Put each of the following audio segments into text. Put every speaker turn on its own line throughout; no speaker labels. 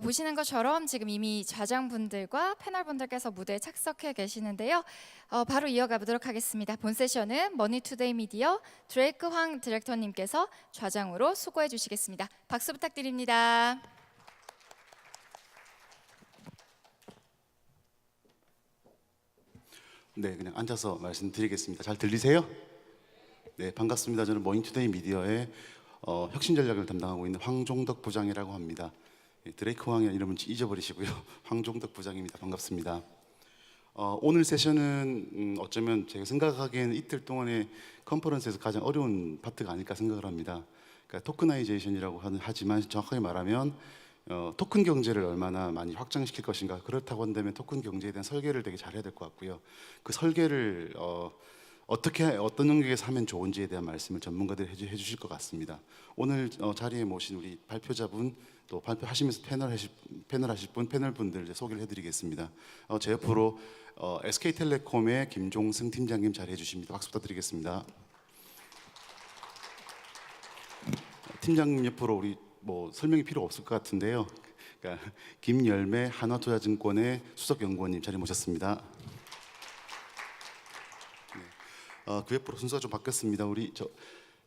보시는 것처럼 지금 이미 좌장분들과 패널분들께서 무대에 착석해 계시는데요. 바로 이어가 보도록 하겠습니다. 본 세션은 머니투데이 미디어 드레이크 황 디렉터님께서 좌장으로 수고해 주시겠습니다. 박수 부탁드립니다.
네, 그냥 앉아서 말씀드리겠습니다. 잘 들리세요? 네, 반갑습니다. 저는 머니투데이 미디어의 혁신 전략을 담당하고 있는 황종덕 부장이라고 합니다. 드레이크 황의 이름은 잊어버리시고요. 황종덕 부장입니다. 반갑습니다. 오늘 세션은 어쩌면 제가 생각하기에는 이틀 동안의 컨퍼런스에서 가장 어려운 파트가 아닐까 생각을 합니다. 그러니까 토크나이제이션이라고 하지만 정확하게 말하면 토큰 경제를 얼마나 많이 확장시킬 것인가, 그렇다고 한다면 토큰 경제에 대한 설계를 되게 잘해야 될 것 같고요. 그 설계를 어떻게 어떤 영역에서 하면 좋은지에 대한 말씀을 전문가들이 해주실 것 같습니다. 오늘 자리에 모신 우리 발표자분, 또 발표하시면서 패널하실 분, 패널분들 소개를 해드리겠습니다. 제 옆으로 SK텔레콤의 김종승 팀장님 자리해 주십니다. 박수 부탁드리겠습니다. 팀장님 옆으로 우리 뭐 설명이 필요 없을 것 같은데요. 그러니까 김열매 한화투자증권의 수석연구원님 자리 모셨습니다. 네. 그 옆으로 순서가 좀 바뀌었습니다. 우리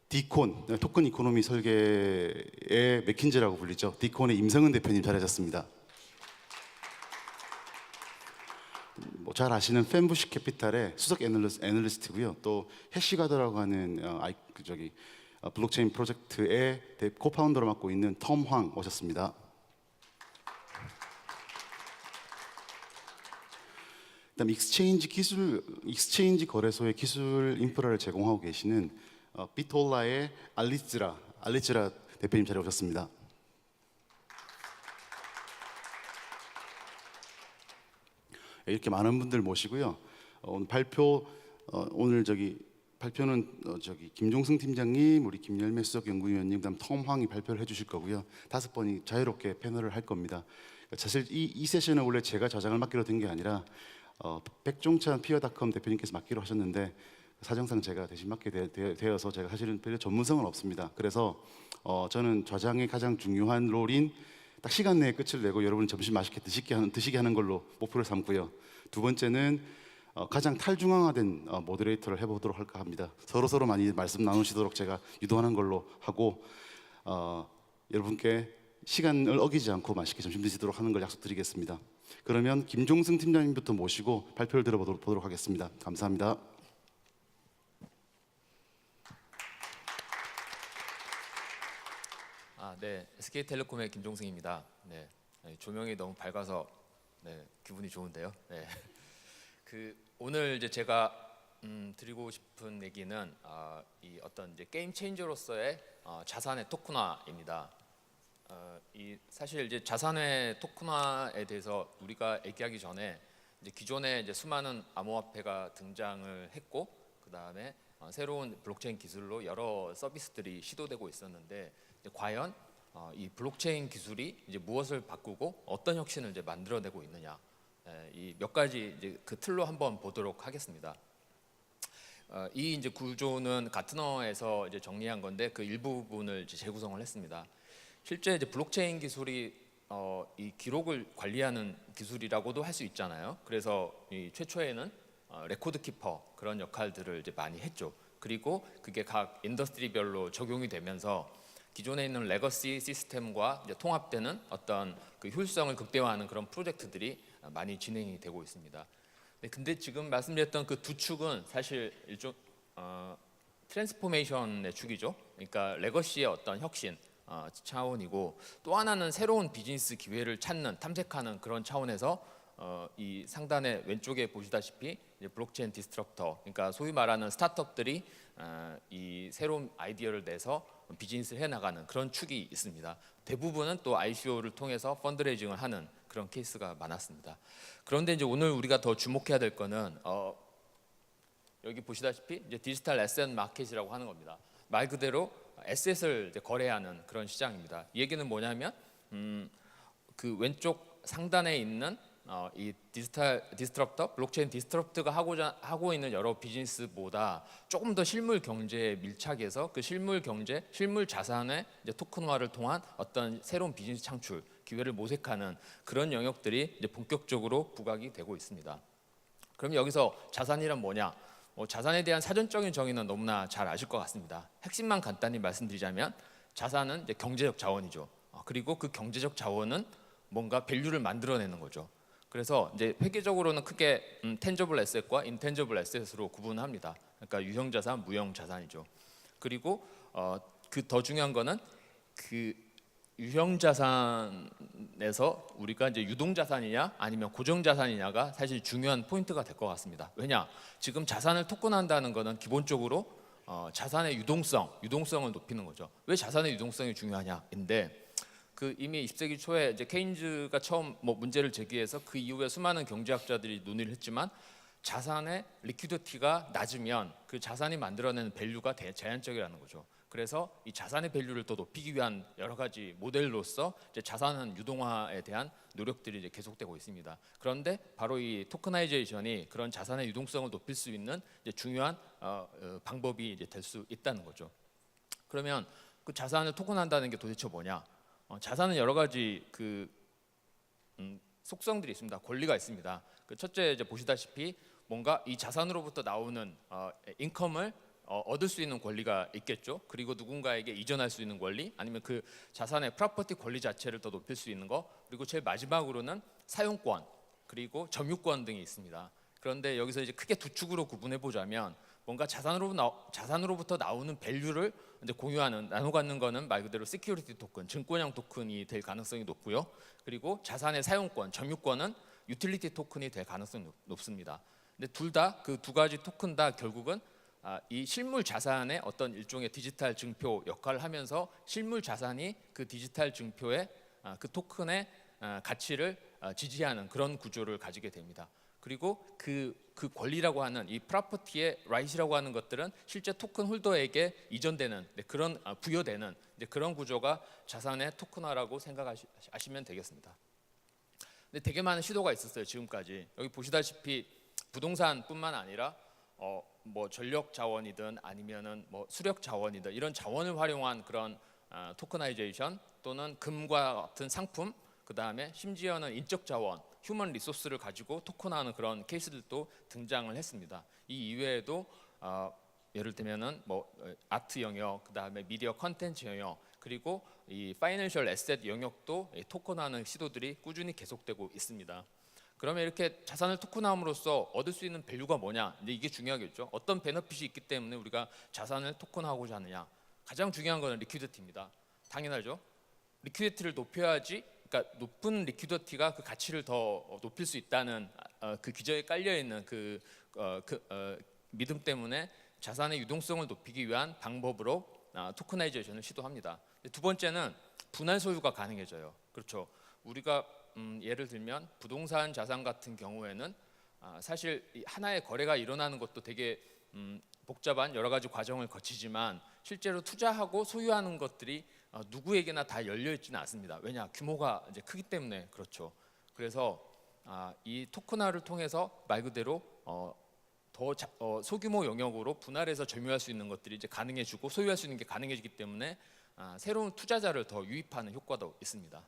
디콘 토큰 이코노미 설계의 맥킨지라고 불리죠. 디콘의 임성은 대표님 자리하셨습니다. 뭐 잘 아시는 펜부시 캐피탈의 수석 애널리스트고요. 또 해시가드라고 하는 블록체인 프로젝트의 코파운더를 맡고 있는 톰 황 오셨습니다. 그다음 익스체인지 거래소의 기술 인프라를 제공하고 계시는 비톨라의 알리츠라 대표님 자리에 오셨습니다. 이렇게 많은 분들 모시고요. 오늘 발표는 김종승 팀장님, 우리 김열매 수석연구위원님, 그다음 톰 황이 발표를 해주실 거고요. 5번이 자유롭게 패널을 할 겁니다. 사실 이 세션은 원래 제가 좌장을 맡기로 된 게 아니라 백종찬 피어닷컴 대표님께서 맡기로 하셨는데 사정상 제가 대신 맡게 되어서 제가 사실은 별로 전문성은 없습니다. 그래서 저는 좌장의 가장 중요한 롤인 딱 시간 내에 끝을 내고 여러분 점심 맛있게 드시게 하는 걸로 목표를 삼고요. 두 번째는 가장 탈중앙화된 모더레이터를 해보도록 할까 합니다. 서로 많이 말씀 나누시도록 제가 유도하는 걸로 하고 여러분께 시간을 어기지 않고 맛있게 점심 드시도록 하는 걸 약속드리겠습니다. 그러면 김종승 팀장님부터 모시고 발표를 들어보도록 하겠습니다. 감사합니다.
네, SK텔레콤의 김종승입니다. 네, 조명이 너무 밝아서 기분이 좋은데요. 네. 오늘 이제 제가 드리고 싶은 얘기는 이 어떤 이제 게임 체인저로서의 자산의 토큰화입니다. 사실 이제 자산의 토큰화에 대해서 우리가 얘기하기 전에 이제 기존에 이제 수많은 암호화폐가 등장을 했고, 그 다음에 새로운 블록체인 기술로 여러 서비스들이 시도되고 있었는데, 과연 이 블록체인 기술이 이제 무엇을 바꾸고 어떤 혁신을 이제 만들어내고 있느냐, 이 몇 가지 이제 그 틀로 한번 보도록 하겠습니다. 이 이제 구조는 가트너에서 이제 정리한 건데 그 일부분을 이제 재구성을 했습니다. 실제 이제 블록체인 기술이 이 기록을 관리하는 기술이라고도 할 수 있잖아요. 그래서 이 최초에는 레코드 키퍼 그런 역할들을 이제 많이 했죠. 그리고 그게 각 인더스트리별로 적용이 되면서 기존에 있는 레거시 시스템과 이제 통합되는 어떤 그 효율성을 극대화하는 그런 프로젝트들이 많이 진행이 되고 있습니다. 근데 지금 말씀드렸던 그 두 축은 사실 일종 트랜스포메이션의 축이죠. 그러니까 레거시의 어떤 혁신 차원이고, 또 하나는 새로운 비즈니스 기회를 찾는, 탐색하는 그런 차원에서 이 상단의 왼쪽에 보시다시피 이제 블록체인 디스트럭터, 그러니까 소위 말하는 스타트업들이 이 새로운 아이디어를 내서 비즈니스를 해나가는 그런 축이 있습니다. 대부분은 또 ICO를 통해서 펀드레이징을 하는 그런 케이스가 많았습니다. 그런데 이제 오늘 우리가 더 주목해야 될 거는 여기 보시다시피 이제 디지털 에셋 마켓이라고 하는 겁니다. 말 그대로 에셋을 이제 거래하는 그런 시장입니다. 이 얘기는 뭐냐면 그 왼쪽 상단에 있는 이 디지털 디스트럽터, 블록체인 디스트럽트가 하고 있는 여러 비즈니스보다 조금 더 실물 경제에 밀착해서 그 실물 경제, 실물 자산의 이제 토큰화를 통한 어떤 새로운 비즈니스 창출 기회를 모색하는 그런 영역들이 이제 본격적으로 부각이 되고 있습니다. 그럼 여기서 자산이란 뭐냐? 자산에 대한 사전적인 정의는 너무나 잘 아실 것 같습니다. 핵심만 간단히 말씀드리자면 자산은 이제 경제적 자원이죠. 그리고 그 경제적 자원은 뭔가 밸류를 만들어내는 거죠. 그래서 이제 회계적으로는 크게 텐저블 애셋과 인텐저블 애셋으로 구분합니다. 그러니까 유형 자산, 무형 자산이죠. 그리고 그 더 중요한 거는 그 유형 자산에서 우리가 이제 유동 자산이냐 아니면 고정 자산이냐가 사실 중요한 포인트가 될 것 같습니다. 왜냐? 지금 자산을 토큰한다는 거는 기본적으로 자산의 유동성을 높이는 거죠. 왜 자산의 유동성이 중요하냐인데 그 이미 20세기 초에 이제 케인즈가 처음 문제를 제기해서 그 이후에 수많은 경제학자들이 논의를 했지만 자산의 리퀴디티가 낮으면 그 자산이 만들어내는 밸류가 제한적이라는 거죠. 그래서 이 자산의 밸류를 더 높이기 위한 여러 가지 모델로서 이제 자산 유동화에 대한 노력들이 이제 계속되고 있습니다. 그런데 바로 이 토커나이제이션이 그런 자산의 유동성을 높일 수 있는 이제 중요한 방법이 이제 될 수 있다는 거죠. 그러면 그 자산을 토큰한다는 게 도대체 뭐냐? 자산은 여러 가지 속성들이 있습니다. 권리가 있습니다. 그 첫째 이제 보시다시피 뭔가 이 자산으로부터 나오는 인컴을 얻을 수 있는 권리가 있겠죠. 그리고 누군가에게 이전할 수 있는 권리, 아니면 그 자산의 프로퍼티 권리 자체를 더 높일 수 있는 거, 그리고 제일 마지막으로는 사용권, 그리고 점유권 등이 있습니다. 그런데 여기서 이제 크게 두 축으로 구분해 보자면 뭔가 자산으로부터 나오는 밸류를 이제 공유하는 나눠 갖는 거는 말 그대로 시큐리티 토큰, 증권형 토큰이 될 가능성이 높고요. 그리고 자산의 사용권, 점유권은 유틸리티 토큰이 될 가능성이 높습니다. 근데 둘 다 그 두 가지 토큰 다 결국은 이 실물 자산의 어떤 일종의 디지털 증표 역할을 하면서 실물 자산이 그 디지털 증표의 그 토큰의 가치를 지지하는 그런 구조를 가지게 됩니다. 그리고 그 권리라고 하는 이 프로퍼티의 라이트라고 하는 것들은 실제 토큰 홀더에게 이전되는 그런 부여되는 그런 구조가 자산의 토큰화라고 생각하시면 되겠습니다. 근데 되게 많은 시도가 있었어요 지금까지. 여기 보시다시피 부동산뿐만 아니라 전력 자원이든 아니면은 수력 자원이든 이런 자원을 활용한 그런 토커나이제이션 또는 금과 같은 상품, 그 다음에 심지어는 인적 자원, 휴먼 리소스를 가지고 토큰화하는 그런 케이스들도 등장을 했습니다. 이 이외에도 예를 들면은 아트 영역, 그 다음에 미디어 컨텐츠 영역, 그리고 이 파이낸셜 에셋 영역도 토큰화하는 시도들이 꾸준히 계속되고 있습니다. 그러면 이렇게 자산을 토큰함으로써 얻을 수 있는 밸류가 뭐냐? 이제 이게 중요하겠죠. 어떤 베너핏이 있기 때문에 우리가 자산을 토큰하고자 하느냐? 가장 중요한 것은 리퀴디티입니다. 당연하죠. 리퀴디티를 높여야지, 그러니까 높은 리퀴디티가 그 가치를 더 높일 수 있다는 그 기저에 깔려 있는 믿음 때문에 자산의 유동성을 높이기 위한 방법으로 토커나이제이션을 시도합니다. 두 번째는 분할 소유가 가능해져요. 그렇죠. 우리가 예를 들면 부동산 자산 같은 경우에는 사실 하나의 거래가 일어나는 것도 되게 복잡한 여러 가지 과정을 거치지만 실제로 투자하고 소유하는 것들이 누구에게나 다 열려 있지는 않습니다. 왜냐? 규모가 이제 크기 때문에 그렇죠. 그래서 이 토큰화를 통해서 말 그대로 더 소규모 영역으로 분할해서 점유할 수 있는 것들이 이제 가능해지고 소유할 수 있는 게 가능해지기 때문에 새로운 투자자를 더 유입하는 효과도 있습니다.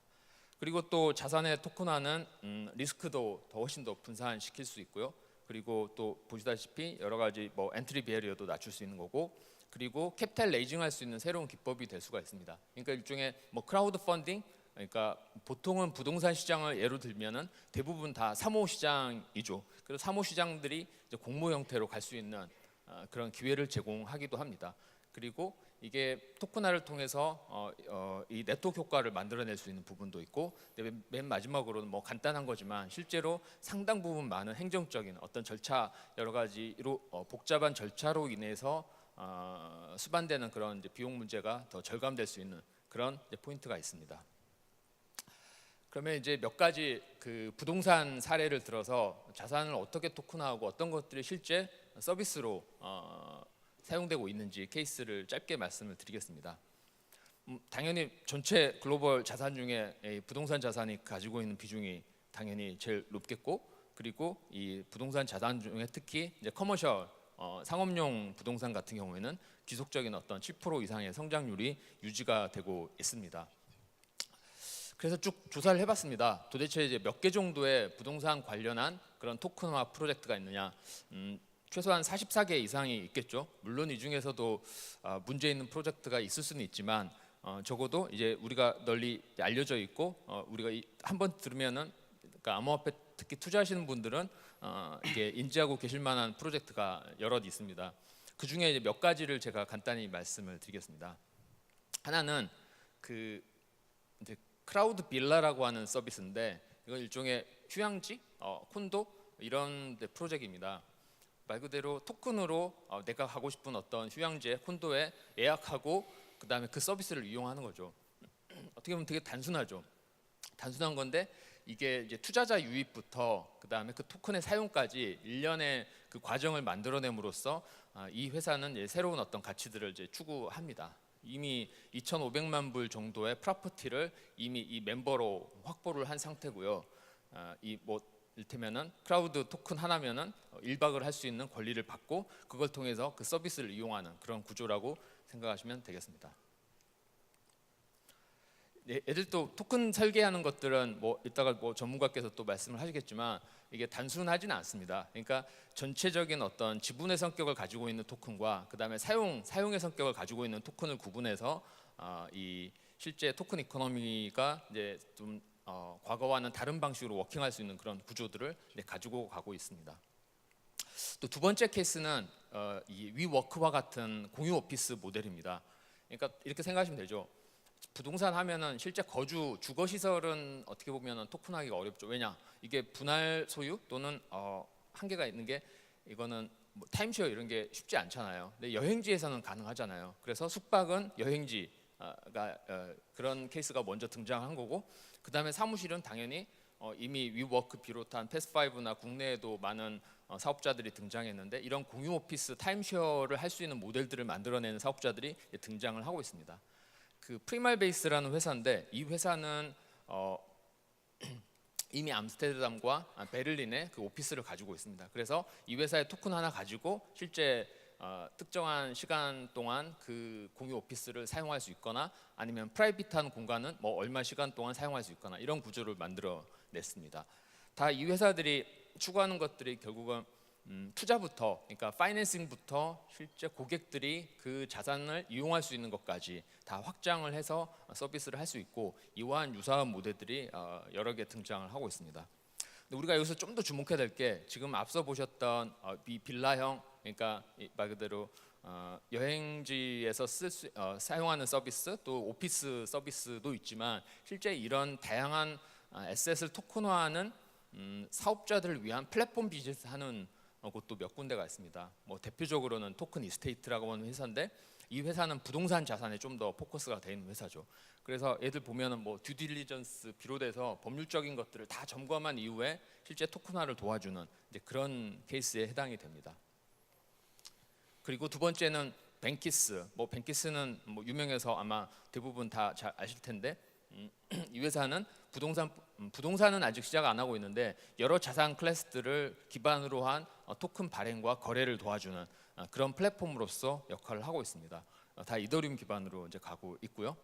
그리고 또 자산의 토큰화는 리스크도 훨씬 더 분산시킬 수 있고요. 그리고 또 보시다시피 여러 가지 엔트리 베리어도 낮출 수 있는 거고, 그리고 캐피탈 레이징할 수 있는 새로운 기법이 될 수가 있습니다. 그러니까 일종의 크라우드 펀딩, 그러니까 보통은 부동산 시장을 예로 들면은 대부분 다 사모 시장이죠. 그래서 사모 시장들이 이제 공모 형태로 갈 수 있는 그런 기회를 제공하기도 합니다. 그리고 이게 토큰화를 통해서 이 네트워크 효과를 만들어낼 수 있는 부분도 있고, 맨 마지막으로는 간단한 거지만 실제로 상당 부분 많은 행정적인 어떤 절차 여러 가지로 복잡한 절차로 인해서 수반되는 그런 이제 비용 문제가 더 절감될 수 있는 그런 포인트가 있습니다. 그러면 이제 몇 가지 그 부동산 사례를 들어서 자산을 어떻게 토큰화하고 어떤 것들이 실제 서비스로 사용되고 있는지 케이스를 짧게 말씀을 드리겠습니다. 당연히 전체 글로벌 자산 중에 부동산 자산이 가지고 있는 비중이 당연히 제일 높겠고, 그리고 이 부동산 자산 중에 특히 이제 커머셜 상업용 부동산 같은 경우에는 지속적인 어떤 7% 이상의 성장률이 유지가 되고 있습니다. 그래서 쭉 조사를 해봤습니다. 도대체 이제 몇 개 정도의 부동산 관련한 그런 토큰화 프로젝트가 있느냐? 최소한 44개 이상이 있겠죠. 물론 이 중에서도 문제 있는 프로젝트가 있을 수는 있지만 적어도 이제 우리가 널리 알려져 있고 우리가 한번 들으면은, 그러니까 암호화폐 특히 투자하시는 분들은 이게 인지하고 계실 만한 프로젝트가 여럿 있습니다. 그 중에 이제 몇 가지를 제가 간단히 말씀을 드리겠습니다. 하나는 그 이제 크라우드 빌라라고 하는 서비스인데, 이건 일종의 휴양지, 콘도 이런 프로젝트입니다. 말 그대로 토큰으로 내가 가고 싶은 어떤 휴양지에 콘도에 예약하고 그다음에 그 서비스를 이용하는 거죠. 어떻게 보면 되게 단순하죠. 단순한 건데 이게 이제 투자자 유입부터 그다음에 그 토큰의 사용까지 일련의 그 과정을 만들어냄으로써 이 회사는 이제 새로운 어떤 가치들을 이제 추구합니다. 이미 2,500만 불 정도의 프로퍼티를 이미 이 멤버로 확보를 한 상태고요. 이 뭐 이를테면은 크라우드 토큰 하나면은 1박을 할 수 있는 권리를 받고 그걸 통해서 그 서비스를 이용하는 그런 구조라고 생각하시면 되겠습니다. 애들 또 토큰 설계하는 것들은 뭐 이따가 뭐 전문가께서 또 말씀을 하시겠지만 이게 단순하지는 않습니다. 그러니까 전체적인 어떤 지분의 성격을 가지고 있는 토큰과 그다음에 사용의 성격을 가지고 있는 토큰을 구분해서 이 실제 토큰 이코노미가 이제 좀 과거와는 다른 방식으로 워킹할 수 있는 그런 구조들을 가지고 가고 있습니다. 또 두 번째 케이스는 이 위워크와 같은 공유 오피스 모델입니다. 그러니까 이렇게 생각하시면 되죠. 부동산 하면은 실제 주거 시설은 어떻게 보면은 토큰하기가 어렵죠. 왜냐? 이게 분할 소유 또는 한계가 있는 게, 이거는 뭐 타임쉐어 이런 게 쉽지 않잖아요. 근데 여행지에서는 가능하잖아요. 그래서 숙박은 여행지가 그런 케이스가 먼저 등장한 거고, 그 다음에 사무실은 당연히 이미 위워크 비롯한 패스5나 국내에도 많은 사업자들이 등장했는데, 이런 공유 오피스 타임쉐어를 할 수 있는 모델들을 만들어내는 사업자들이 등장을 하고 있습니다. 그 프리말베이스라는 회사인데, 이 회사는 이미 암스테르담과 베를린에 그 오피스를 가지고 있습니다. 그래서 이 회사의 토큰 하나 가지고 실제 특정한 시간 동안 그 공유 오피스를 사용할 수 있거나, 아니면 프라이빗한 공간은 뭐 얼마 시간 동안 사용할 수 있거나, 이런 구조를 만들어 냈습니다. 다 이 회사들이 추구하는 것들이 결국은 투자부터, 그러니까 파이낸싱부터 실제 고객들이 그 자산을 이용할 수 있는 것까지 다 확장을 해서 서비스를 할 수 있고, 이러한 유사한 모델들이 여러 개 등장을 하고 있습니다. 근데 우리가 여기서 좀 더 주목해야 될 게, 지금 앞서 보셨던 이 빌라형, 그러니까 말 그대로 여행지에서 사용하는 서비스, 또 오피스 서비스도 있지만, 실제 이런 다양한 에셋을 토큰화하는 사업자들을 위한 플랫폼 비즈니스 하는 곳도 몇 군데가 있습니다. 뭐 대표적으로는 토큰 이스테이트라고 하는 회사인데, 이 회사는 부동산 자산에 좀 더 포커스가 되어 있는 회사죠. 그래서 애들 보면은 뭐 듀딜리전스 비롯해서 법률적인 것들을 다 점검한 이후에 실제 토큰화를 도와주는 이제 그런 케이스에 해당이 됩니다. 그리고 두 번째는 뱅키스. 뭐 뱅키스는 뭐 유명해서 아마 대부분 다 잘 아실 텐데, 이 회사는 부동산은 아직 시작 안 하고 있는데, 여러 자산 클래스들을 기반으로 한 토큰 발행과 거래를 도와주는 그런 플랫폼으로서 역할을 하고 있습니다. 다 이더리움 기반으로 이제 가고 있고요.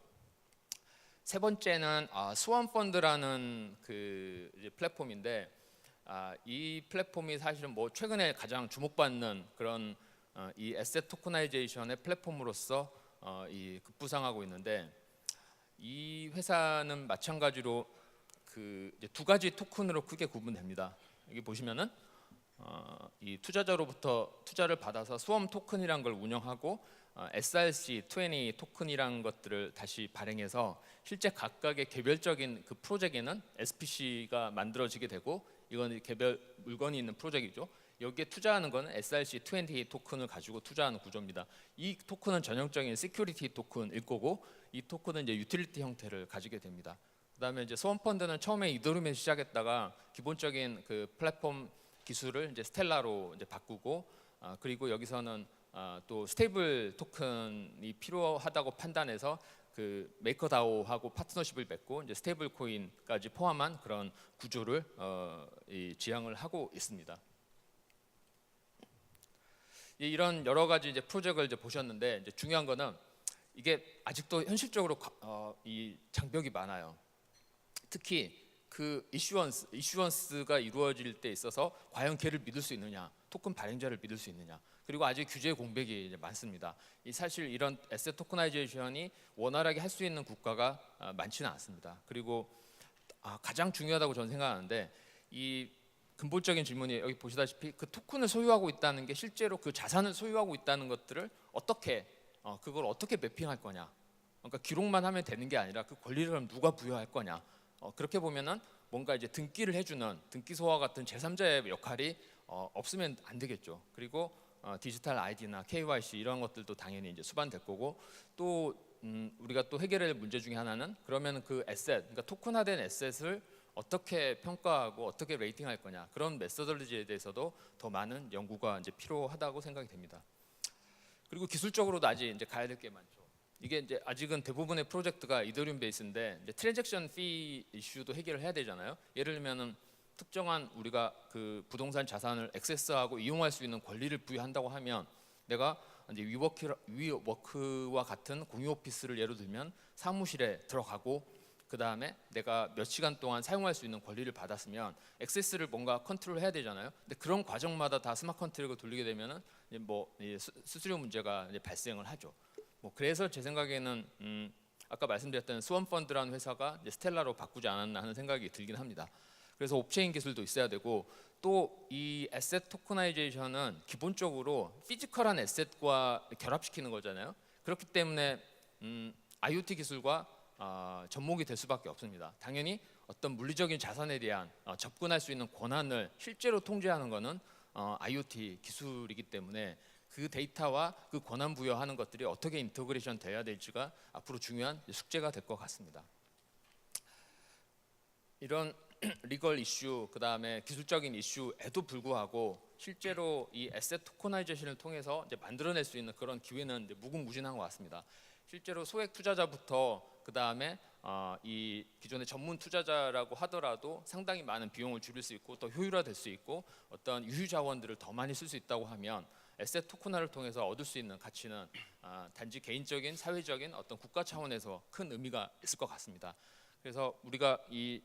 세 번째는 스원 펀드라는 그 이제 플랫폼인데, 이 플랫폼이 사실은 뭐 최근에 가장 주목받는 그런 이 에셋 토커나이제이션의 플랫폼으로서 이 급부상하고 있는데, 이 회사는 마찬가지로 그 이제 두 가지 토큰으로 크게 구분됩니다. 여기 보시면은 이 투자자로부터 투자를 받아서 스웜 토큰이란 걸 운영하고, SRC20 토큰이란 것들을 다시 발행해서 실제 각각의 개별적인 그 프로젝트에는 SPC가 만들어지게 되고, 이건 개별 물건이 있는 프로젝트이죠. 여기에 투자하는 것은 SRC20 토큰을 가지고 투자하는 구조입니다. 이 토큰은 전형적인 시큐리티 토큰일 거고, 이 토큰은 이제 유틸리티 형태를 가지게 됩니다. 그다음에 이제 스원 펀드는 처음에 이더리움에서 시작했다가 기본적인 그 플랫폼 기술을 이제 스텔라로 이제 바꾸고, 그리고 여기서는 또 스테이블 토큰이 필요하다고 판단해서 그 메이커다오하고 파트너십을 맺고 이제 스테이블 코인까지 포함한 그런 구조를 지향을 하고 있습니다. 이런 여러 가지 이제 프로젝트를 이제 보셨는데 이제 중요한 거는 이게 아직도 현실적으로 이 장벽이 많아요. 특히 그 이슈언스가 이루어질 때 있어서 과연 걔를 믿을 수 있느냐, 토큰 발행자를 믿을 수 있느냐, 그리고 아직 규제 공백이 이제 많습니다. 사실 이런 에셋 토커나이제이션이 원활하게 할 수 있는 국가가 많지는 않습니다. 그리고 가장 중요하다고 저는 생각하는데 이 근본적인 질문이 여기 보시다시피 그 토큰을 소유하고 있다는 게 실제로 그 자산을 소유하고 있다는 것들을 그걸 어떻게 매핑할 거냐. 그러니까 기록만 하면 되는 게 아니라 그 권리를 그럼 누가 부여할 거냐. 그렇게 보면은 뭔가 이제 등기를 해주는 등기소와 같은 제3자의 역할이 없으면 안 되겠죠. 그리고 디지털 아이디나 KYC 이런 것들도 당연히 이제 수반될 거고 또 우리가 또 해결할 문제 중에 하나는 그러면 그 에셋, 그러니까 토큰화된 에셋을 어떻게 평가하고 어떻게 레이팅할 거냐 그런 메소돌리지에 대해서도 더 많은 연구가 이제 필요하다고 생각이 됩니다. 그리고 기술적으로도 아직 이제 가야 될 게 많죠. 이게 이제 아직은 대부분의 프로젝트가 이더리움 베이스인데 이제 트랜잭션 피 이슈도 해결을 해야 되잖아요. 예를 들면은 특정한 우리가 그 부동산 자산을 액세스하고 이용할 수 있는 권리를 부여한다고 하면 내가 이제 위워크와 같은 공유 오피스를 예로 들면 사무실에 들어가고 그 다음에 내가 몇 시간 동안 사용할 수 있는 권리를 받았으면 액세스를 뭔가 컨트롤 해야 되잖아요. 근데 그런 과정마다 다 스마트 컨트롤을 돌리게 되면은 이제 수수료 문제가 이제 발생을 하죠. 그래서 제 생각에는 아까 말씀드렸던 스원펀드라는 회사가 이제 스텔라로 바꾸지 않았나 하는 생각이 들긴 합니다. 그래서 옵체인 기술도 있어야 되고 또 이 에셋 토커나이제이션은 기본적으로 피지컬한 에셋과 결합시키는 거잖아요. 그렇기 때문에 IoT 기술과 접목이 될 수밖에 없습니다. 당연히 어떤 물리적인 자산에 대한 접근할 수 있는 권한을 실제로 통제하는 것은 IoT 기술이기 때문에 그 데이터와 그 권한 부여하는 것들이 어떻게 인터그레이션 돼야 될지가 앞으로 중요한 숙제가 될 것 같습니다. 이런 리걸 이슈, 그 다음에 기술적인 이슈에도 불구하고 실제로 이 에셋 토커나이제이션을 통해서 이제 만들어낼 수 있는 그런 기회는 이제 무궁무진한 것 같습니다. 실제로 소액 투자자부터 그 다음에 이 기존의 전문 투자자라고 하더라도 상당히 많은 비용을 줄일 수 있고 또 효율화될 수 있고 어떤 유휴 자원들을 더 많이 쓸 수 있다고 하면 에셋 토큰화를 통해서 얻을 수 있는 가치는 단지 개인적인 사회적인 어떤 국가 차원에서 큰 의미가 있을 것 같습니다. 그래서 우리가 이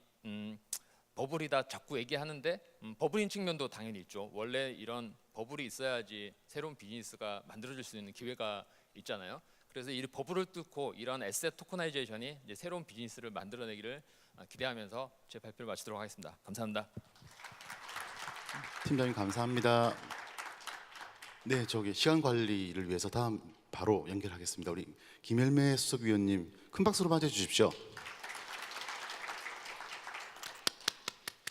버블이다 자꾸 얘기하는데 버블인 측면도 당연히 있죠. 원래 이런 버블이 있어야지 새로운 비즈니스가 만들어질 수 있는 기회가 있잖아요. 그래서 이 버블을 뚫고 이런 에셋 토커나이제이션이 이제 새로운 비즈니스를 만들어내기를 기대하면서 제 발표를 마치도록 하겠습니다. 감사합니다.
팀장님 감사합니다. 네, 저기 시간 관리를 위해서 다음 바로 연결하겠습니다. 우리 김열매 수석위원님 큰 박수로 맞이해 주십시오.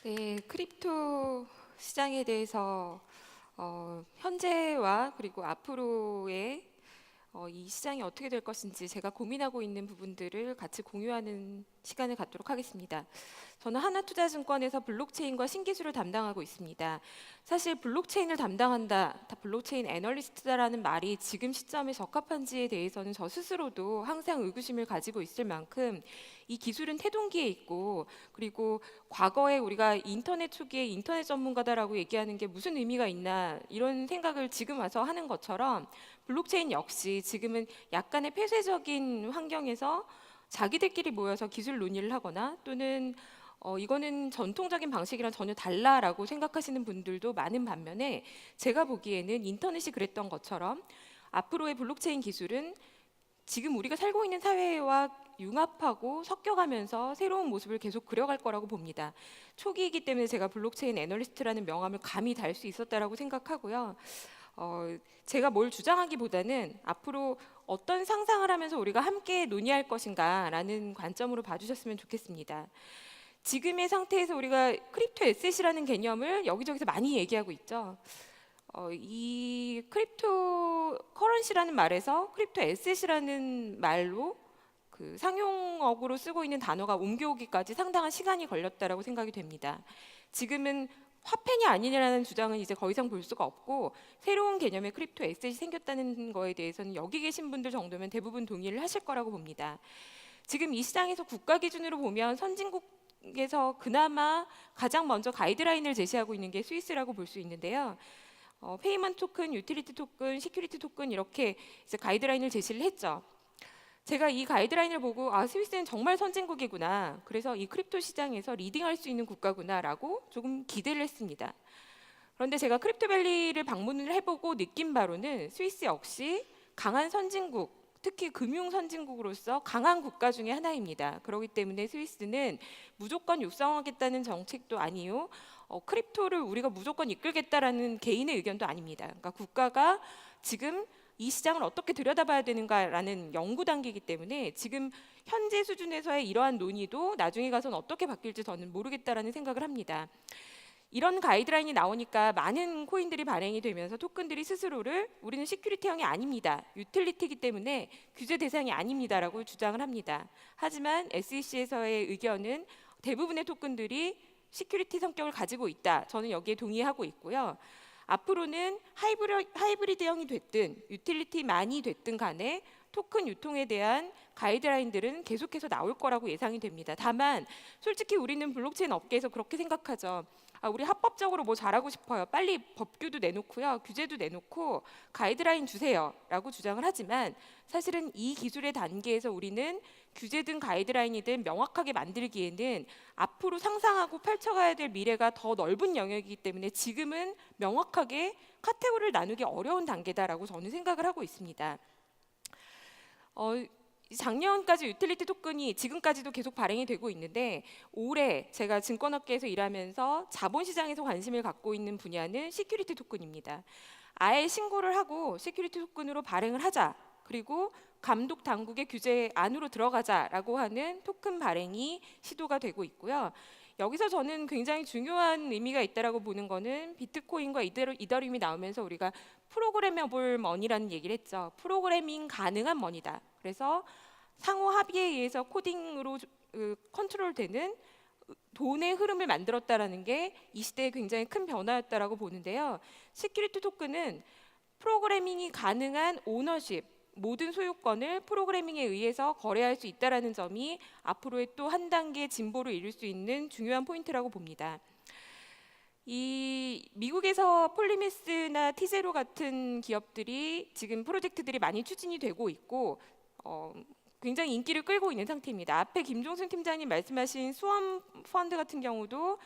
네, 크립토 시장에 대해서 현재와 그리고 앞으로의 이 시장이 어떻게 될 것인지 제가 고민하고 있는 부분들을 같이 공유하는 시간을 갖도록 하겠습니다. 저는 하나투자증권에서 블록체인과 신기술을 담당하고 있습니다. 사실 블록체인을 담당한다, 블록체인 애널리스트다라는 말이 지금 시점에 적합한지에 대해서는 저 스스로도 항상 의구심을 가지고 있을 만큼 이 기술은 태동기에 있고 그리고 과거에 우리가 인터넷 초기에 인터넷 전문가다라고 얘기하는 게 무슨 의미가 있나 이런 생각을 지금 와서 하는 것처럼 블록체인 역시 지금은 약간의 폐쇄적인 환경에서 자기들끼리 모여서 기술 논의를 하거나 또는 이거는 전통적인 방식이랑 전혀 달라라고 생각하시는 분들도 많은 반면에 제가 보기에는 인터넷이 그랬던 것처럼 앞으로의 블록체인 기술은 지금 우리가 살고 있는 사회와 융합하고 섞여가면서 새로운 모습을 계속 그려갈 거라고 봅니다. 초기이기 때문에 제가 블록체인 애널리스트라는 명함을 감히 달 수 있었다라고 생각하고요. 제가 뭘 주장하기보다는 앞으로 어떤 상상을 하면서 우리가 함께 논의할 것인가라는 관점으로 봐주셨으면 좋겠습니다. 지금의 상태에서 우리가 크립토 에셋이라는 개념을 여기저기서 많이 얘기하고 있죠. 이 크립토 커런시라는 말에서 크립토 에셋이라는 말로 그 상용어구로 쓰고 있는 단어가 옮겨오기까지 상당한 시간이 걸렸다라고 생각이 됩니다. 지금은 화폐이 아니냐라는 주장은 이제 더 이상 볼 수가 없고 새로운 개념의 크립토 에셋이 생겼다는 거에 대해서는 여기 계신 분들 정도면 대부분 동의를 하실 거라고 봅니다. 지금 이 시장에서 국가 기준으로 보면 선진국에서 그나마 가장 먼저 가이드라인을 제시하고 있는 게 스위스라고 볼 수 있는데요. 페이먼트 토큰, 유틸리티 토큰, 시큐리티 토큰 이렇게 이제 가이드라인을 제시를 했죠. 제가 이 가이드라인을 보고 스위스는 정말 선진국이구나. 그래서 이 크립토 시장에서 리딩할 수 있는 국가구나라고 조금 기대를 했습니다. 그런데 제가 크립토밸리를 방문을 해보고 느낀 바로는 스위스 역시 강한 선진국, 특히 금융 선진국으로서 강한 국가 중에 하나입니다. 그렇기 때문에 스위스는 무조건 육성하겠다는 정책도 아니요. 크립토를 우리가 무조건 이끌겠다라는 개인의 의견도 아닙니다. 그러니까 국가가 지금 이 시장을 어떻게 들여다봐야 되는가라는 연구 단계이기 때문에 지금 현재 수준에서의 이러한 논의도 나중에 가서는 어떻게 바뀔지 저는 모르겠다라는 생각을 합니다. 이런 가이드라인이 나오니까 많은 코인들이 발행이 되면서 토큰들이 스스로를 우리는 시큐리티형이 아닙니다. 유틸리티이기 때문에 규제 대상이 아닙니다라고 주장을 합니다. 하지만 SEC에서의 의견은 대부분의 토큰들이 시큐리티 성격을 가지고 있다. 저는 여기에 동의하고 있고요. 앞으로는 하이브리드형이 됐든 유틸리티만이 됐든 간에 토큰 유통에 대한 가이드라인들은 계속해서 나올 거라고 예상이 됩니다. 다만 솔직히 우리는 블록체인 업계에서 그렇게 생각하죠. 우리 합법적으로 뭐 잘하고 싶어요. 빨리 법규도 내놓고요. 규제도 내놓고 가이드라인 주세요. 라고 주장을 하지만 사실은 이 기술의 단계에서 우리는 규제든 가이드라인이든 명확하게 만들기에는 앞으로 상상하고 펼쳐가야 될 미래가 더 넓은 영역이기 때문에 지금은 명확하게 카테고리를 나누기 어려운 단계다라고 저는 생각을 하고 있습니다. 작년까지 유틸리티 토큰이 지금까지도 계속 발행이 되고 있는데 올해 제가 증권업계에서 일하면서 자본시장에서 관심을 갖고 있는 분야는 시큐리티 토큰입니다. 아예 신고를 하고 시큐리티 토큰으로 발행을 하자. 그리고 감독 당국의 규제 안으로 들어가자라고 하는 토큰 발행이 시도가 되고 있고요. 여기서 저는 굉장히 중요한 의미가 있다라고 보는 거는 비트코인과 이더리움이 나오면서 우리가 프로그래머블 머니라는 얘기를 했죠. 프로그래밍 가능한 머니다. 그래서 상호 합의에 의해서 코딩으로 컨트롤되는 돈의 흐름을 만들었다라는 게 이 시대에 굉장히 큰 변화였다라고 보는데요. 시큐리티 토큰은 프로그래밍이 가능한 오너십, 모든 소유권을 프로그래밍에 의해서 거래할 수 있다라는 점이 앞으로의 또 한 단계 진보를 이룰 수 있는 중요한 포인트라고 봅니다. 이 미국에서 폴리메스나 티제로 같은 기업들이 지금 프로젝트들이 많이 추진이 되고 있고 굉장히 인기를 끌고 있는 상태입니다. 앞에 김종순 팀장님 말씀하신 수험 펀드 같은 경우도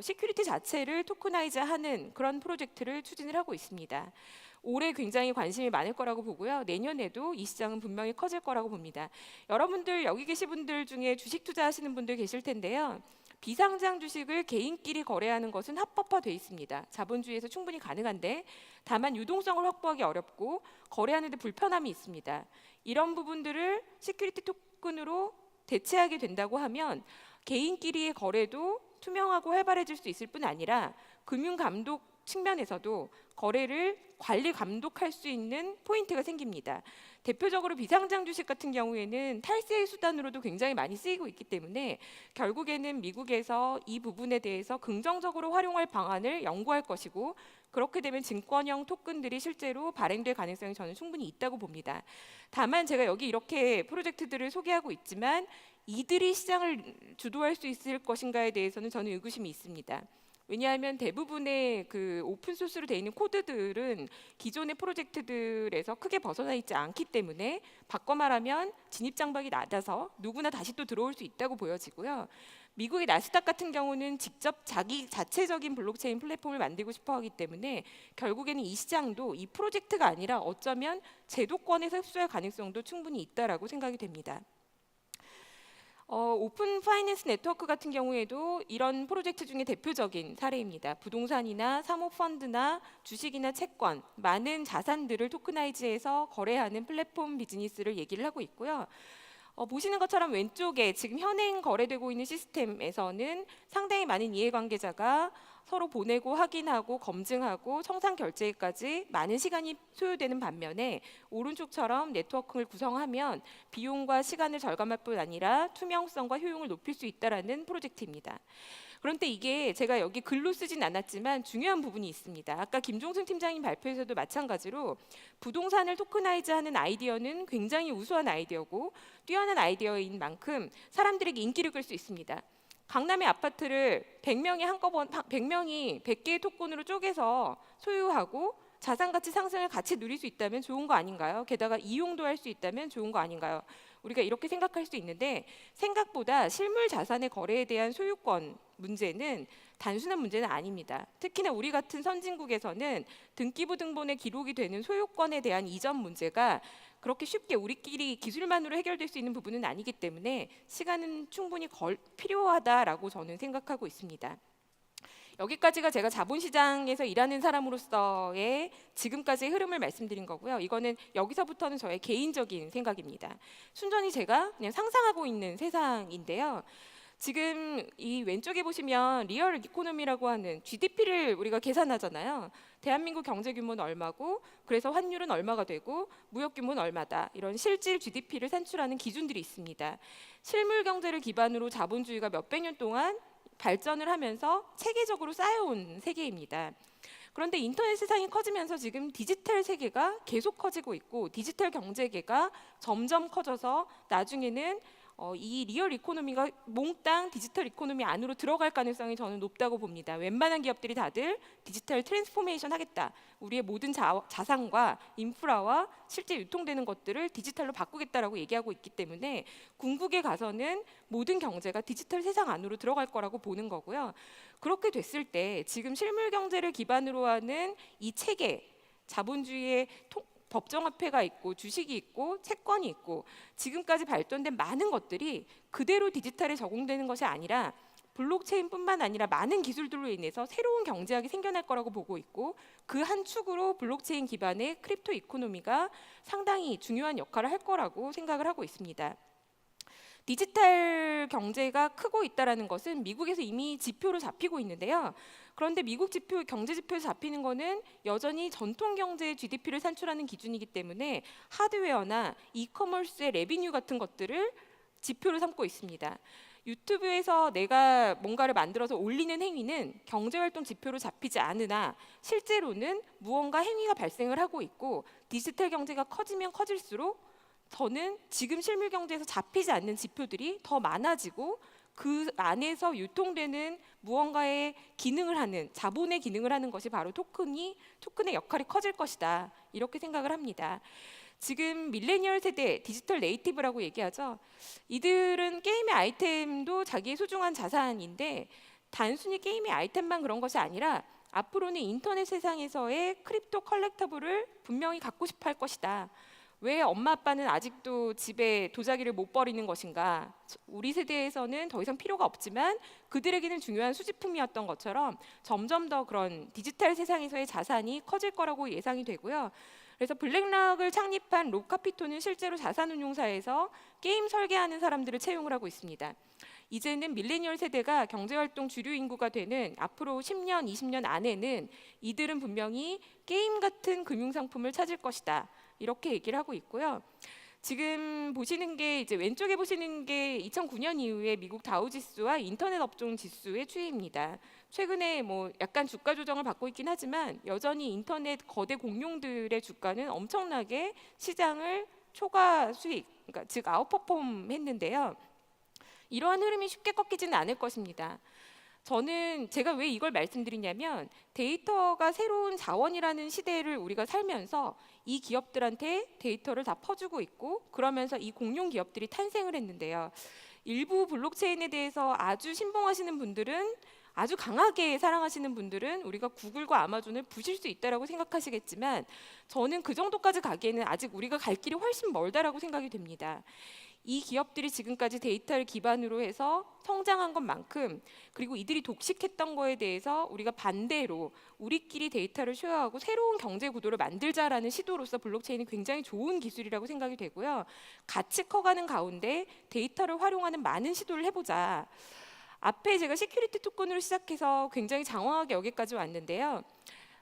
시큐리티 자체를 토크나이즈하는 그런 프로젝트를 추진을 하고 있습니다. 올해 굉장히 관심이 많을 거라고 보고요. 내년에도 이 시장은 분명히 커질 거라고 봅니다. 여러분들 여기 계신 분들 중에 주식 투자하시는 분들 계실 텐데요. 비상장 주식을 개인끼리 거래하는 것은 합법화돼 있습니다. 자본주의에서 충분히 가능한데 다만 유동성을 확보하기 어렵고 거래하는 데 불편함이 있습니다. 이런 부분들을 시큐리티 토큰으로 대체하게 된다고 하면 개인끼리의 거래도 투명하고 활발해질 수 있을 뿐 아니라 금융 감독 측면에서도 거래를 관리 감독할 수 있는 포인트가 생깁니다. 대표적으로 비상장 주식 같은 경우에는 탈세의 수단으로도 굉장히 많이 쓰이고 있기 때문에 결국에는 미국에서 이 부분에 대해서 긍정적으로 활용할 방안을 연구할 것이고 그렇게 되면 증권형 토큰들이 실제로 발행될 가능성이 저는 충분히 있다고 봅니다. 다만 제가 여기 이렇게 프로젝트들을 소개하고 있지만 이들이 시장을 주도할 수 있을 것인가에 대해서는 저는 의구심이 있습니다. 왜냐하면 대부분의 그 오픈 소스로 되어 있는 코드들은 기존의 프로젝트들에서 크게 벗어나 있지 않기 때문에 바꿔 말하면 진입 장벽이 낮아서 누구나 다시 또 들어올 수 있다고 보여지고요. 미국의 나스닥 같은 경우는 직접 자기 자체적인 블록체인 플랫폼을 만들고 싶어 하기 때문에 결국에는 이 시장도 이 프로젝트가 아니라 어쩌면 제도권에서 흡수할 가능성도 충분히 있다라고 생각이 됩니다. 오픈 파이낸스 네트워크 같은 경우에도 이런 프로젝트 중에 대표적인 사례입니다. 부동산이나 사모펀드나 주식이나 채권, 많은 자산들을 토크나이즈해서 거래하는 플랫폼 비즈니스를 얘기를 하고 있고요. 보시는 것처럼 왼쪽에 지금 현행 거래되고 있는 시스템에서는 상당히 많은 이해관계자가 서로 보내고 확인하고 검증하고 청산 결제까지 많은 시간이 소요되는 반면에 오른쪽처럼 네트워크를 구성하면 비용과 시간을 절감할 뿐 아니라 투명성과 효용을 높일 수 있다라는 프로젝트입니다. 그런데 이게 제가 여기 글로 쓰진 않았지만 중요한 부분이 있습니다. 아까 김종승 팀장님 발표에서도 마찬가지로 부동산을 토크나이즈하는 아이디어는 굉장히 우수한 아이디어고 뛰어난 아이디어인 만큼 사람들에게 인기를 끌 수 있습니다. 강남의 아파트를 100명이 100개의 토큰으로 쪼개서 소유하고 자산 가치 상승을 같이 누릴 수 있다면 좋은 거 아닌가요? 게다가 이용도 할 수 있다면 좋은 거 아닌가요? 우리가 이렇게 생각할 수 있는데 생각보다 실물 자산의 거래에 대한 소유권 문제는 단순한 문제는 아닙니다. 특히나 우리 같은 선진국에서는 등기부 등본에 기록이 되는 소유권에 대한 이전 문제가 그렇게 쉽게 우리끼리 기술만으로 해결될 수 있는 부분은 아니기 때문에 시간은 충분히 필요하다라고 저는 생각하고 있습니다. 여기까지가 제가 자본시장에서 일하는 사람으로서의 지금까지의 흐름을 말씀드린 거고요. 이거는 여기서부터는 저의 개인적인 생각입니다. 순전히 제가 그냥 상상하고 있는 세상인데요. 지금 이 왼쪽에 보시면 리얼 이코노미라고 하는 GDP를 우리가 계산하잖아요. 대한민국 경제 규모는 얼마고 그래서 환율은 얼마가 되고 무역 규모는 얼마다 이런 실질 GDP를 산출하는 기준들이 있습니다. 실물 경제를 기반으로 자본주의가 몇백 년 동안 발전을 하면서 체계적으로 쌓여온 세계입니다. 그런데 인터넷 세상이 커지면서 지금 디지털 세계가 계속 커지고 있고 디지털 경제계가 점점 커져서 나중에는 이 리얼 이코노미가 몽땅 디지털 이코노미 안으로 들어갈 가능성이 저는 높다고 봅니다. 웬만한 기업들이 다들 디지털 트랜스포메이션 하겠다. 우리의 모든 자산과 인프라와 실제 유통되는 것들을 디지털로 바꾸겠다라고 얘기하고 있기 때문에 궁극에 가서는 모든 경제가 디지털 세상 안으로 들어갈 거라고 보는 거고요. 그렇게 됐을 때 지금 실물 경제를 기반으로 하는 이 체계, 자본주의의 법정화폐가 있고 주식이 있고 채권이 있고 지금까지 발전된 많은 것들이 그대로 디지털에 적용되는 것이 아니라 블록체인뿐만 아니라 많은 기술들로 인해서 새로운 경제학이 생겨날 거라고 보고 있고 그 한 축으로 블록체인 기반의 크립토 이코노미가 상당히 중요한 역할을 할 거라고 생각을 하고 있습니다. 디지털 경제가 크고 있다는 것은 미국에서 이미 지표로 잡히고 있는데요. 그런데 미국 경제 지표에서 잡히는 거는 여전히 전통 경제의 GDP를 산출하는 기준이기 때문에 하드웨어나 이커머스의 레비뉴 같은 것들을 지표로 삼고 있습니다. 유튜브에서 내가 뭔가를 만들어서 올리는 행위는 경제활동 지표로 잡히지 않으나 실제로는 무언가 행위가 발생을 하고 있고 디지털 경제가 커지면 커질수록 저는 지금 실물 경제에서 잡히지 않는 지표들이 더 많아지고 그 안에서 유통되는 무언가의 기능을 하는 자본의 기능을 하는 것이 바로 토큰의 역할이 커질 것이다. 이렇게 생각을 합니다. 지금 밀레니얼 세대 디지털 네이티브라고 얘기하죠. 이들은 게임의 아이템도 자기의 소중한 자산인데 단순히 게임의 아이템만 그런 것이 아니라 앞으로는 인터넷 세상에서의 크립토 컬렉터블을 분명히 갖고 싶어 할 것이다. 왜 엄마 아빠는 아직도 집에 도자기를 못 버리는 것인가? 우리 세대에서는 더 이상 필요가 없지만 그들에게는 중요한 수집품이었던 것처럼 점점 더 그런 디지털 세상에서의 자산이 커질 거라고 예상이 되고요. 그래서 블랙락을 창립한 록카피토는 실제로 자산운용사에서 게임 설계하는 사람들을 채용을 하고 있습니다. 이제는 밀레니얼 세대가 경제활동 주류 인구가 되는 앞으로 10년, 20년 안에는 이들은 분명히 게임 같은 금융상품을 찾을 것이다. 이렇게 얘기를 하고 있고요. 지금 보시는 게 이제 왼쪽에 보시는 게 2009년 이후에 미국 다우지수와 인터넷 업종 지수의 추이입니다. 최근에 뭐 약간 주가 조정을 받고 있긴 하지만 여전히 인터넷 거대 공룡들의 주가는 엄청나게 시장을 초과 수익, 그러니까 즉 아웃퍼폼 했는데요. 이러한 흐름이 쉽게 꺾이지는 않을 것입니다. 저는 제가 왜 이걸 말씀드리냐면 데이터가 새로운 자원이라는 시대를 우리가 살면서 이 기업들한테 데이터를 다 퍼주고 있고 그러면서 이 공룡 기업들이 탄생을 했는데요. 일부 블록체인에 대해서 아주 신봉하시는 분들은 아주 강하게 사랑하시는 분들은 우리가 구글과 아마존을 부실 수 있다라고 생각하시겠지만 저는 그 정도까지 가기에는 아직 우리가 갈 길이 훨씬 멀다라고 생각이 됩니다. 이 기업들이 지금까지 데이터를 기반으로 해서 성장한 것만큼 그리고 이들이 독식했던 거에 대해서 우리가 반대로 우리끼리 데이터를 쉐어하고 새로운 경제 구도를 만들자라는 시도로서 블록체인이 굉장히 좋은 기술이라고 생각이 되고요. 같이 커가는 가운데 데이터를 활용하는 많은 시도를 해보자. 앞에 제가 시큐리티 토큰으로 시작해서 굉장히 장황하게 여기까지 왔는데요.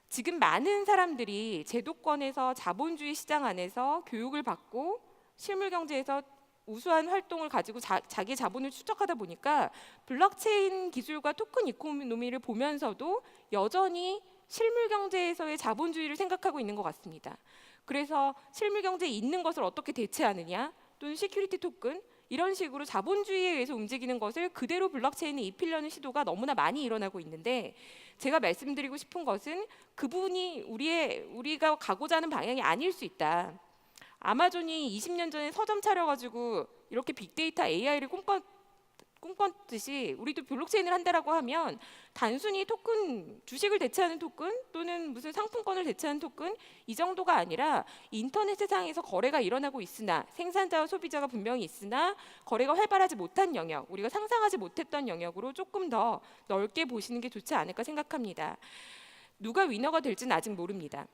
지금 많은 사람들이 제도권에서 자본주의 시장 안에서 교육을 받고 실물 경제에서 우수한 활동을 가지고 자기 자본을 축적하다 보니까 블록체인 기술과 토큰 이코노미를 보면서도 여전히 실물 경제에서의 자본주의를 생각하고 있는 것 같습니다. 그래서 실물 경제에 있는 것을 어떻게 대체하느냐, 또는 시큐리티 토큰 이런 식으로 자본주의에 의해서 움직이는 것을 그대로 블록체인에 입히려는 시도가 너무나 많이 일어나고 있는데, 제가 말씀드리고 싶은 것은 그 부분이 우리가 가고자 하는 방향이 아닐 수 있다. 아마존이 20년 전에 서점 차려가지고 이렇게 빅데이터 AI를 꿈꿨듯이 우리도 블록체인을 한다라고 하면 단순히 토큰, 주식을 대체하는 토큰 또는 무슨 상품권을 대체하는 토큰 이 정도가 아니라 인터넷 세상에서 거래가 일어나고 있으나, 생산자와 소비자가 분명히 있으나 거래가 활발하지 못한 영역, 우리가 상상하지 못했던 영역으로 조금 더 넓게 보시는 게 좋지 않을까 생각합니다. 누가 위너가 될지는 아직 모릅니다.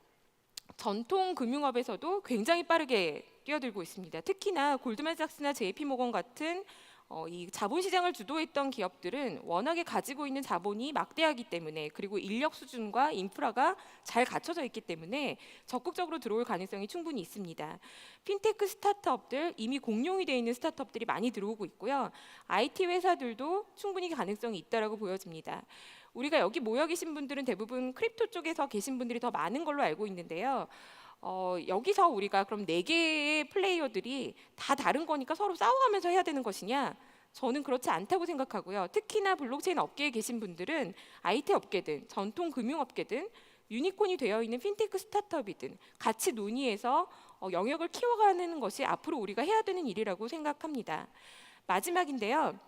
전통 금융업에서도 굉장히 빠르게 뛰어들고 있습니다. 특히나 골드만삭스나 JP모건 같은 이 자본시장을 주도했던 기업들은 워낙에 가지고 있는 자본이 막대하기 때문에, 그리고 인력 수준과 인프라가 잘 갖춰져 있기 때문에 적극적으로 들어올 가능성이 충분히 있습니다. 핀테크 스타트업들, 이미 공룡이 되어 있는 스타트업들이 많이 들어오고 있고요. IT 회사들도 충분히 가능성이 있다라고 보여집니다. 우리가 여기 모여 계신 분들은 대부분 크립토 쪽에서 계신 분들이 더 많은 걸로 알고 있는데요. 여기서 우리가 그럼 4개의 플레이어들이 다 다른 거니까 서로 싸워가면서 해야 되는 것이냐? 저는 그렇지 않다고 생각하고요. 특히나 블록체인 업계에 계신 분들은 IT 업계든 전통 금융업계든 유니콘이 되어 있는 핀테크 스타트업이든 같이 논의해서 영역을 키워가는 것이 앞으로 우리가 해야 되는 일이라고 생각합니다. 마지막인데요.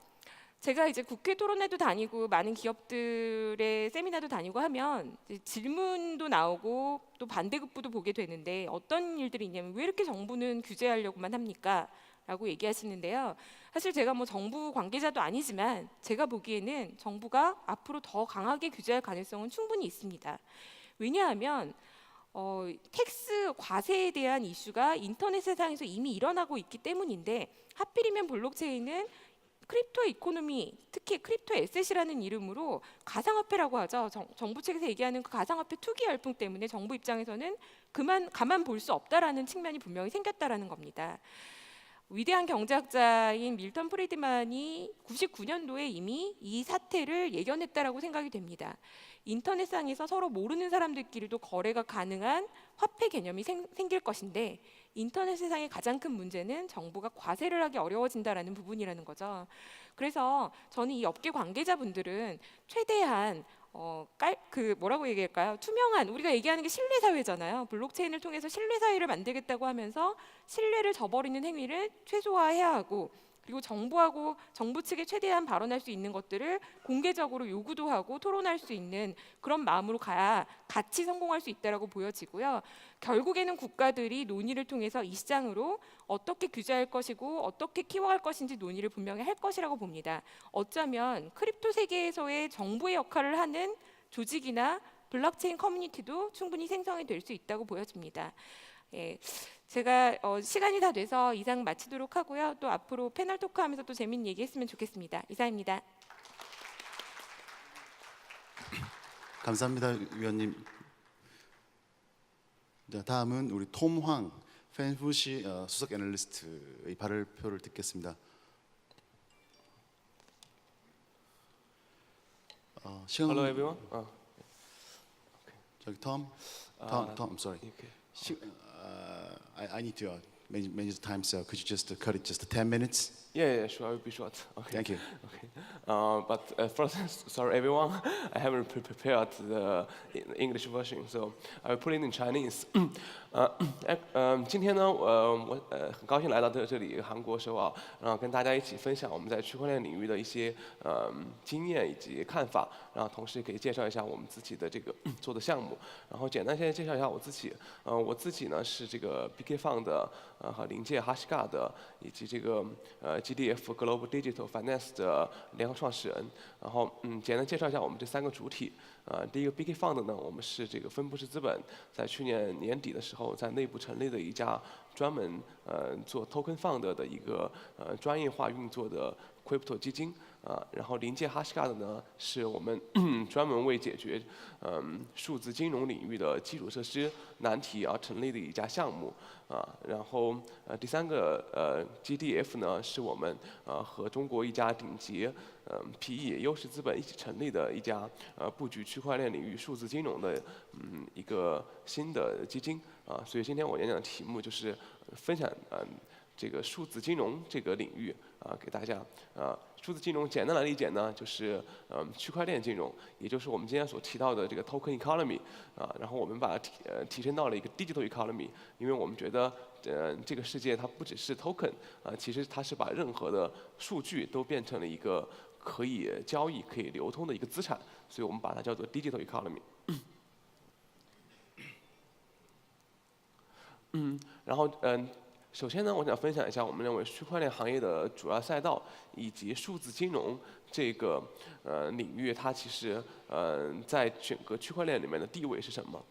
제가 이제 국회 토론회도 다니고 많은 기업들의 세미나도 다니고 하면 질문도 나오고 또 반대급부도 보게 되는데, 어떤 일들이 있냐면 왜 이렇게 정부는 규제하려고만 합니까? 라고 얘기하시는데요. 사실 제가 뭐 정부 관계자도 아니지만 제가 보기에는 정부가 앞으로 더 강하게 규제할 가능성은 충분히 있습니다. 왜냐하면 텍스 과세에 대한 이슈가 인터넷 세상에서 이미 일어나고 있기 때문인데, 하필이면 블록체인은 크립토 이코노미, 특히 크립토 에셋이라는 이름으로 가상화폐라고 하죠. 정부 측에서 얘기하는 그 가상화폐 투기 열풍 때문에 정부 입장에서는 가만 볼 수 없다라는 측면이 분명히 생겼다라는 겁니다. 위대한 경제학자인 밀턴 프리드만이 99년도에 이미 이 사태를 예견했다라고 생각이 됩니다. 인터넷상에서 서로 모르는 사람들끼리도 거래가 가능한 화폐 개념이 생길 것인데, 인터넷 세상의 가장 큰 문제는 정부가 과세를 하기 어려워진다라는 부분이라는 거죠. 그래서 저는 이 업계 관계자분들은 최대한 뭐라고 얘기할까요? 투명한, 우리가 얘기하는 게 신뢰 사회잖아요. 블록체인을 통해서 신뢰 사회를 만들겠다고 하면서 신뢰를 저버리는 행위를 최소화해야 하고, 그리고 정부 측에 최대한 발언할 수 있는 것들을 공개적으로 요구도 하고 토론할 수 있는 그런 마음으로 가야 같이 성공할 수 있다라고 보여지고요. 결국에는 국가들이 논의를 통해서 이 시장으로 어떻게 규제할 것이고 어떻게 키워갈 것인지 논의를 분명히 할 것이라고 봅니다. 어쩌면 크립토 세계에서의 정부의 역할을 하는 조직이나 블록체인 커뮤니티도 충분히 생성이 될 수 있다고 보여집니다. 예, 제가 시간이 다 돼서 이상 마치도록 하고요. 또 앞으로 패널 토크하면서 또 재밌는 얘기했으면 좋겠습니다. 이상입니다.
감사합니다, 위원님. 자, 다음은 우리 톰황 팬후시 수석 애널리스트의 발표를 듣겠습니다.
Hello everyone.
저기 Tom, I'm sorry. I need to manage the time, so could you just cut it just 10 minutes?
Yeah, sure. I will be short. Okay.
Thank you.
Okay. But first, sorry everyone, I haven't prepared the English version, so I will put it in Chinese. 今天呢，我很高兴来到这里韩国首尔，然后跟大家一起分享我们在区块链领域的一些经验以及看法，然后同时可以介绍一下我们自己的这个做的项目，然后简单先介绍一下我自己。我自己呢是这个 BK Fund 的和临界 Hashgar 的以及这个GDF Global Digital Finance 的联合创始人。然后简单介绍一下我们这3个主体。第一个 BK Fund 呢，我们是这个分布式资本，在去年年底的时候，在内部成立了一家专门做 Token Fund 的一个专业化运作的 crypto 基金然后临界 HashGuard 呢是我们专门为解决数字金融领域的基础设施难题而成立的一家项目然后第3个GDF 呢是我们和中国一家顶级PE 优势资本一起成立的一家布局区块链领域数字金融的一个新的基金所以今天我演讲的题目就是分享这个数字金融这个领域给大家数字金融简单来理解呢，就是区块链金融，也就是我们今天所提到的这个 token economy 然后我们把它提升到了一个 digital economy， 因为我们觉得这个世界它不只是 token 其实它是把任何的数据都变成了一个可以交易、可以流通的一个资产，所以我们把它叫做 digital economy。然后首先呢，我想分享一下我们认为区块链行业的主要赛道，以及数字金融这个领域，它其实在整个区块链里面的地位是什么？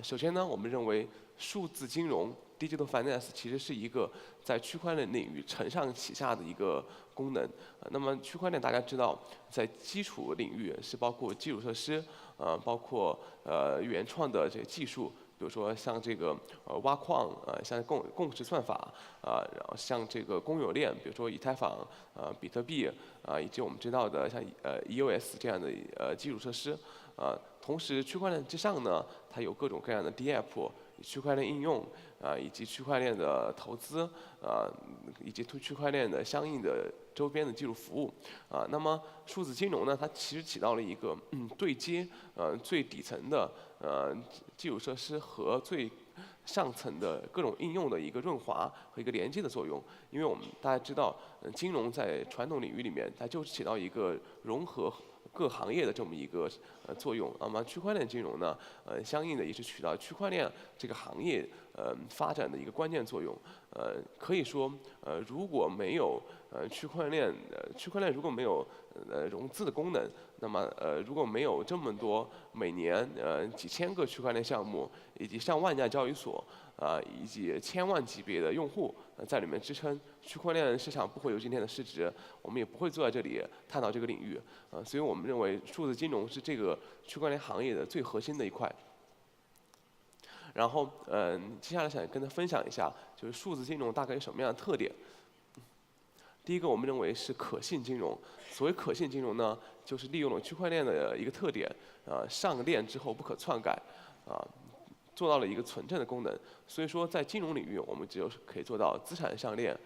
首先呢，我们认为数字金融 （digital finance） 其实是一个在区块链领域承上启下的一个功能。那么区块链大家知道，在基础领域是包括基础设施，包括原创的这个技术。比如说像这个挖矿像共识算法然后像这个公有链，比如说以太坊比特币以及我们知道的像EOS 这样的基础设施同时区块链之上呢，它有各种各样的 DApp 区块链应用以及区块链的投资以及区块链的相应的周边的技术服务那么数字金融呢，它其实起到了一个对接最底层的基础设施和最上层的各种应用的一个润滑和一个连接的作用。因为我们大家知道，金融在传统领域里面，它就是起到一个融合各行业的这么一个作用。那么区块链金融呢，相应的也是起到区块链这个行业发展的一个关键作用。可以说，如果没有区块链如果没有融资的功能，那么如果没有这么多每年几千个区块链项目，以及上万家交易所以及千万级别的用户在里面支撑，区块链市场不会有今天的市值，我们也不会坐在这里探讨这个领域所以我们认为数字金融是这个区块链行业的最核心的一块。然后接下来想跟大家分享一下，就是数字金融大概有什么样的特点。第一个，我们认为是可信金融。所谓可信金融呢，就是利用了区块链的一个特点，上链之后不可篡改，做到了一个存证的功能。所以说，在金融领域，我们只有可以做到资产上链、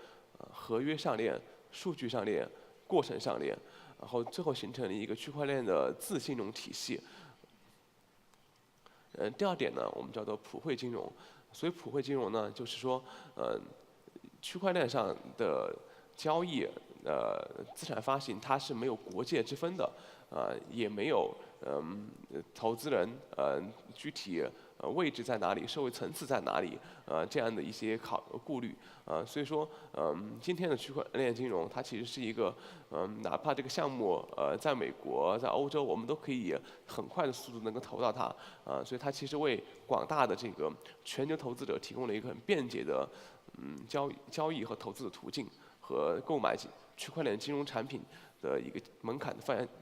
合约上链、数据上链、过程上链，然后最后形成了一个区块链的自金融体系。第二点呢，我们叫做普惠金融。所以普惠金融呢，就是说，区块链上的交易资产发行它是没有国界之分的也没有投资人具体位置在哪里，社会层次在哪里这样的一些顾虑所以说今天的区块链金融它其实是一个哪怕这个项目在美国在欧洲我们都可以很快的速度能够投到它所以它其实为广大的这个全球投资者提供了一个很便捷的交易和投资的途径和购买区块链金融产品的一个门槛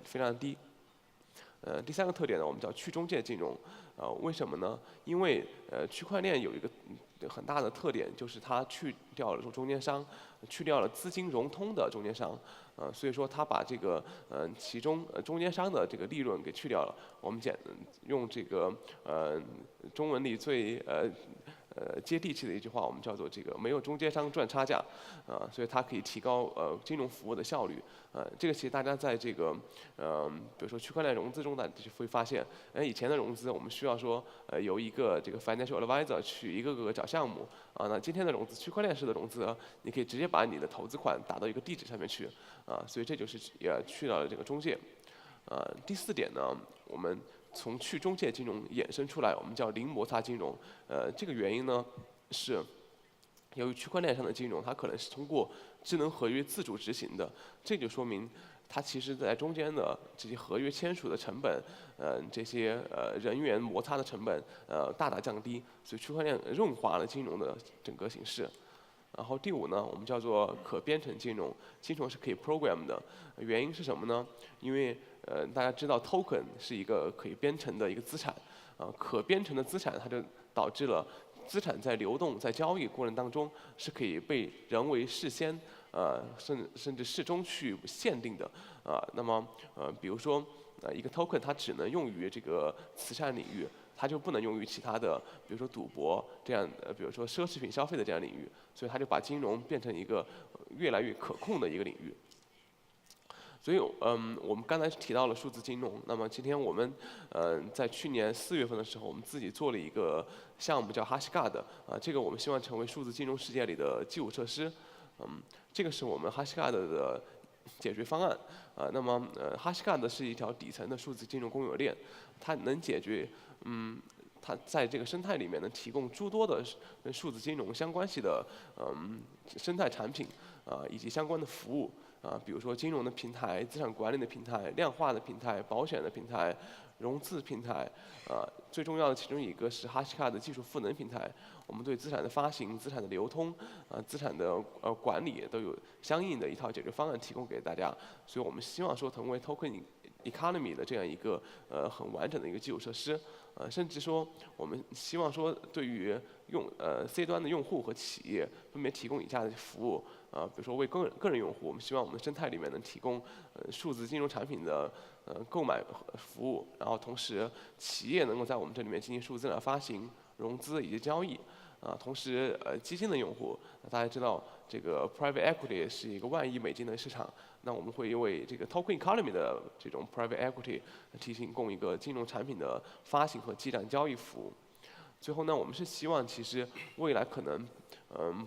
非常低。第三个特点呢，我们叫去中介金融。为什么呢？因为区块链有一个很大的特点，就是它去掉了中间商，去掉了资金融通的中间商。所以说它把这个其中中间商的这个利润给去掉了。我们用这个中文里最接地气的一句话，我们叫做这个没有中间商赚差价，所以它可以提高金融服务的效率，这个其实大家在这个比如说区块链融资中呢，就会发现，以前的融资我们需要说由一个这个 financial advisor 去一个个找项目，那今天的融资区块链式的融资，你可以直接把你的投资款打到一个地址上面去，所以这就是也去掉了这个中介。第四点呢，我们从去中介金融衍生出来，我们叫零摩擦金融。这个原因呢是由于区块链上的金融，它可能是通过智能合约自主执行的，这就说明它其实在中间的这些合约签署的成本，这些人员摩擦的成本大大降低，所以区块链润滑了金融的整个形式。然后第5呢，我们叫做可编程金融，金融是可以 program 的。原因是什么呢？因为大家知道 token 是一个可以编程的一个资产，可编程的资产它就导致了资产在流动、在交易过程当中是可以被人为事先甚至事中去限定的。那么比如说一个 token 它只能用于这个慈善领域。它就不能用于其他的，比如说赌博这样，比如说奢侈品消费的这样领域，所以它就把金融变成一个越来越可控的一个领域。所以，我们刚才提到了数字金融，那么今天我们，在去年4月份的时候，我们自己做了一个项目叫 HashiGuard，这个我们希望成为数字金融世界里的基础设施，这个是我们 HashiGuard 的解决方案，那么HashiGuard 是一条底层的数字金融公有链，它能解决，它在这个生态里面能提供诸多的跟数字金融相关系的生态产品以及相关的服务比如说金融的平台、资产管理的平台、量化的平台、保险的平台、融资平台最重要的其中一个是 HashiCard 的技术赋能平台，我们对资产的发行、资产的流通资产的管理都有相应的一套解决方案提供给大家，所以我们希望说成为 Token Economy 的这样一个很完整的一个基础设施，甚至说我们希望说对于C 端的用户和企业分别提供以下的服务，比如说为个人用户，我们希望我们的生态里面能提供数字金融产品的购买服务，然后同时企业能够在我们这里面进行数字资产发行、融资以及交易。同时基金的用户，大家知道这个 private equity 是一个1万亿美金的市场，那我们会为这个 token economy 的这种 private equity 提供一个金融产品的发行和基站交易服务。最后呢，我们是希望其实未来可能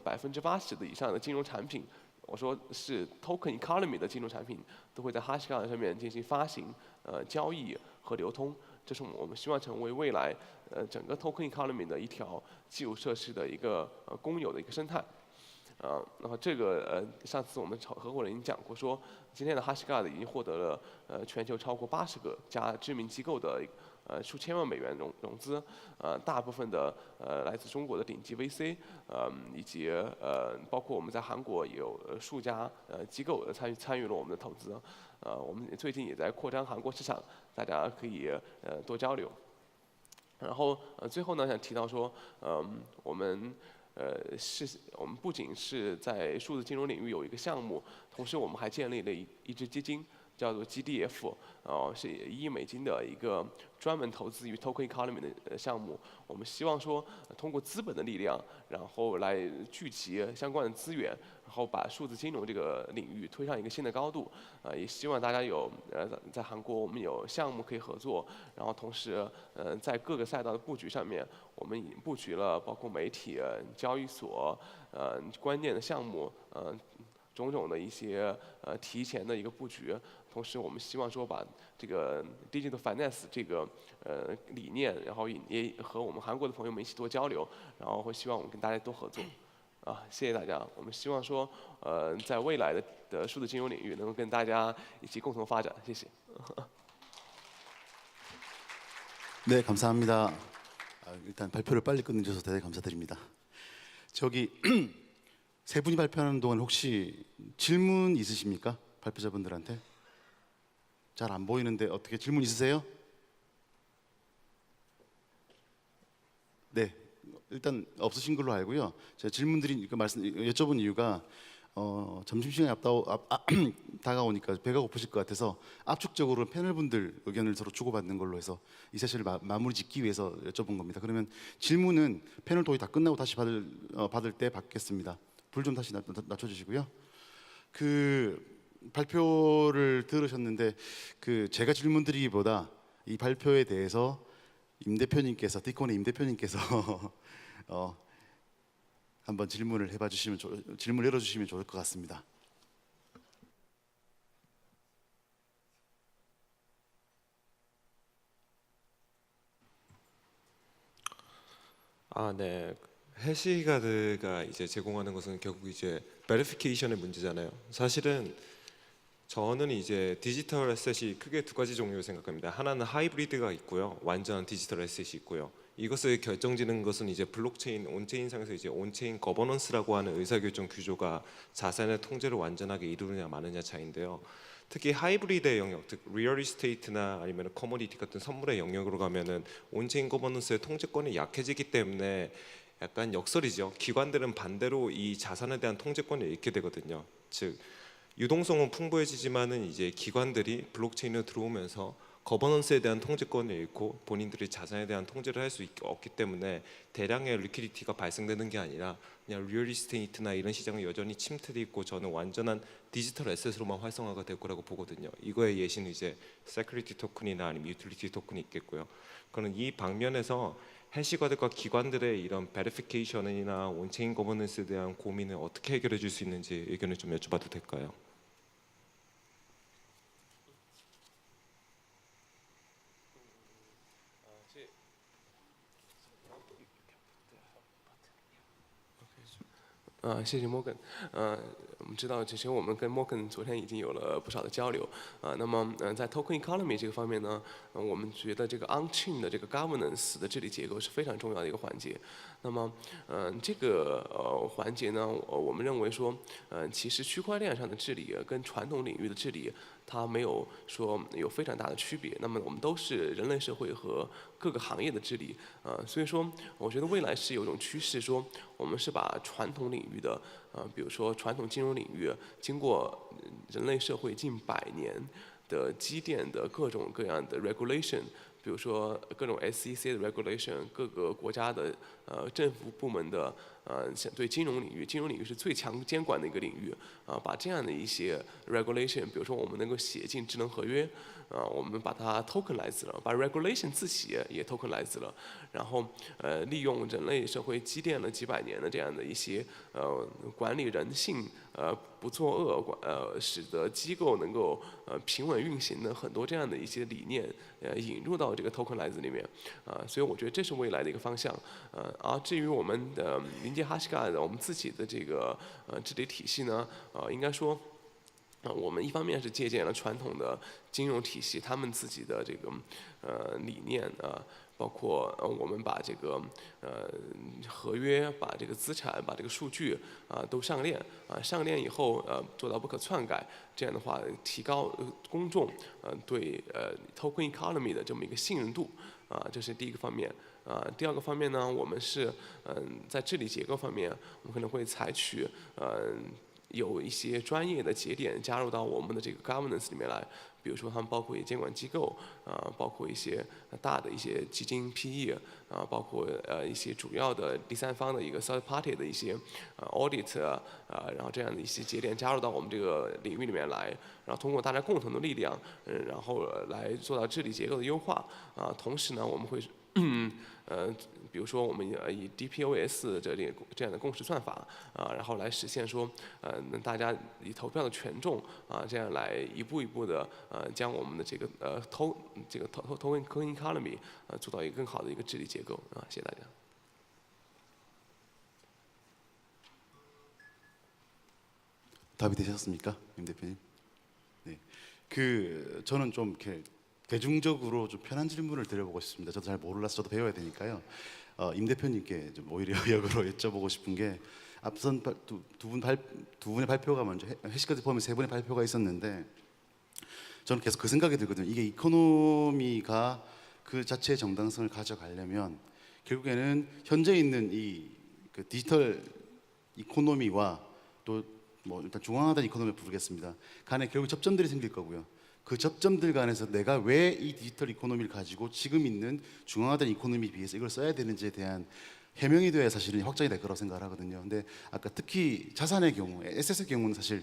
80%的以上的金融产品，我说是 token economy 的金融产品，都会在 HashiCard 上面进行发行、交易和流通。这是我们希望成为未来整个 token economy 的一条基础设施的一个公有的一个生态。那么这个上次我们合伙人已经讲过说，今天的 HashiCard 已经获得了全球超过80个家知名机构的数千万美元融资，大部分的来自中国的顶级 VC，以及包括我们在韩国也有数家机构参与了我们的投资，我们最近也在扩张韩国市场，大家可以多交流。然后最后呢，想提到说，我们不仅是在数字金融领域有一个项目，同时我们还建立了一支基金，叫做 GDF，是1亿美金的一个专门投资于 token economy 的项目。我们希望说，通过资本的力量，然后来聚集相关的资源，然后把数字金融这个领域推上一个新的高度。也希望大家有在韩国我们有项目可以合作，然后同时在各个赛道的布局上面，我们已经布局了包括媒体、交易所、关键的项目，种种的一些提前的一个布局。同时，我们希望说把这个 digital finance 这个理念，然后也和我们韩国的朋友们一起多交流，然后会希望我们跟大家多合作。谢谢大家。我们希望说，在未来的数字金融领域能够跟大家一起共同发展。谢谢。
네, 감사합니다. 일단 발표를 빨리 끝내주셔서 대단히 감사드립니다. 저기 세 분이 발표하는 동안 혹시 질문 있으십니까? 발표자분들한테? 잘 안 보이는데 어떻게 질문 있으세요? 네, 일단 없으신 걸로 알고요. 제가 질문드린 여쭤본 이유가 점심시간이 다가오니까 배가 고프실 것 같아서 압축적으로 패널분들 의견을 서로 주고받는 걸로 해서 이 세션을 마무리 짓기 위해서 여쭤본 겁니다. 그러면 질문은 패널 토의 다 끝나고 다시 받을 때 받겠습니다. 불 좀 다시 낮춰주시고요. 그 발표를 들으셨는데 제가 질문드리기보다 이 발표에 대해서 임대표님께서 디콘의 임대표님께서 한번 질문을 열어주시면 좋을 것 같습니다.
네. 해시가드가 이제 제공하는 것은 결국 이제 베리피케이션의 문제잖아요. 사실은 저는 이제 디지털 에셋이 크게 두 가지 종류를 생각합니다. 하나는 하이브리드가 있고요, 완전 디지털 에셋이 있고요. 이것을 결정짓는 것은 이제 블록체인 온체인상에서 이제 온체인 거버넌스라고 하는 의사결정 구조가 자산의 통제를 완전하게 이루느냐 마느냐 차이인데요. 특히 하이브리드의 영역, 즉 리얼 이스테이트나 아니면 커머디티 같은 선물의 영역으로 가면은 온체인 거버넌스의 통제권이 약해지기 때문에 약간 역설이죠. 기관들은 반대로 이 자산에 대한 통제권을 잃게 되거든요. 즉 유동성은 풍부해지지만은 이제 기관들이 블록체인으로 들어오면서 거버넌스에 대한 통제권을 잃고 본인들이 자산에 대한 통제를 할 수 없기 때문에 대량의 리퀴디티가 발생되는 게 아니라 그냥 리얼 이스테이트나 이런 시장은 여전히 침투돼 있고 저는 완전한 디지털 애셋으로만 활성화가 될 거라고 보거든요. 이거의 예시는 이제 세큐리티 토큰이나 아니면 유틸리티 토큰이 있겠고요. 그는 이 방면에서 해시가들과 기관들의 이런 베리피케이션이나 온체인 거버넌스에 대한 고민을 어떻게 해결해 줄 수 있는지 의견을 좀 여쭤봐도 될까요?
谢谢 Morgan。我们知道，其实我们跟 Morgan 昨天已经有了不少的交流。那么在 Token Economy 这个方面呢，我们觉得这个 On-chain 的这个 Governance 的治理结构是非常重要的一个环节。那么这个环节呢，我们认为说，其实区块链上的治理跟传统领域的治理，它没有说有非常大的区别。那么我们都是人类社会和各个行业的治理。所以说，我觉得未来是有一种趋势，说我们是把传统领域的比如说传统金融领域，经过人类社会近100年的积淀的各种各样的 regulation， 比如说各种 SEC 的 regulation， 各个国家的政府部门的对金融领域是最强监管的一个领域把这样的一些 regulation， 比如说我们能够写进智能合约。我们把它 tokenize 了，把 regulation 自己也 tokenize 了，然后利用人类社会积淀了几百年的这样的一些管理人性不作恶使得机构能够平稳运行的很多这样的一些理念引入到这个 tokenize 里面所以我觉得这是未来的一个方向而至于我们的临界哈希嘎的我们自己的这个治理体系呢应该说。我们一方面是借鉴了传统的金融体系，他们自己的这个理念包括我们把这个合约、把这个资产、把这个数据都上链上链以后做到不可篡改，这样的话提高公众对token economy 的这么一个信任度这是第一个方面。第二个方面呢，我们是在治理结构方面，我们可能会采取有一些专业的节点加入到我们的这个 governance 里面来，比如说他们包括监管机构包括一些大的一些基金 PE 包括一些主要的第三方的一个 third party 的一些audit 然后这样的一些节点加入到我们这个领域里面来，然后通过大家共同的力量然后来做到治理结构的优化同时呢我们会比如说我们以 DPoS 这样的共识算法然后来实现说能大家以投票的权重这样来一步一步的将我们的这个token economy做到一个更好的一个治理结构谢谢大家。
답이 되셨습니까, 임 대표님? 네, 저는 좀 이렇게 대중적으로 좀 편한 질문을 드려보고 싶습니다. 저도 잘 몰라서 저도 배워야 되니까요. 임 대표님께 좀 오히려 역으로 여쭤보고 싶은 게 앞선 두 분의 발표가 먼저 해시까지 포함해 3분의 발표가 있었는데 저는 계속 그 생각이 들거든요. 이게 이코노미가 그 자체의 정당성을 가져가려면 결국에는 현재 있는 그 디지털 이코노미와 또 뭐 일단 중앙화된 이코노미를 부르겠습니다. 간에 결국 접점들이 생길 거고요. 그 접점들 간에서 내가 왜 이 디지털 이코노미를 가지고 지금 있는 중앙화된 이코노미에 비해서 이걸 써야 되는지에 대한 해명이 돼야 사실은 확정이 될 거라고 생각을 하거든요. 근데 아까 특히 자산의 경우, 에셋의 경우는 사실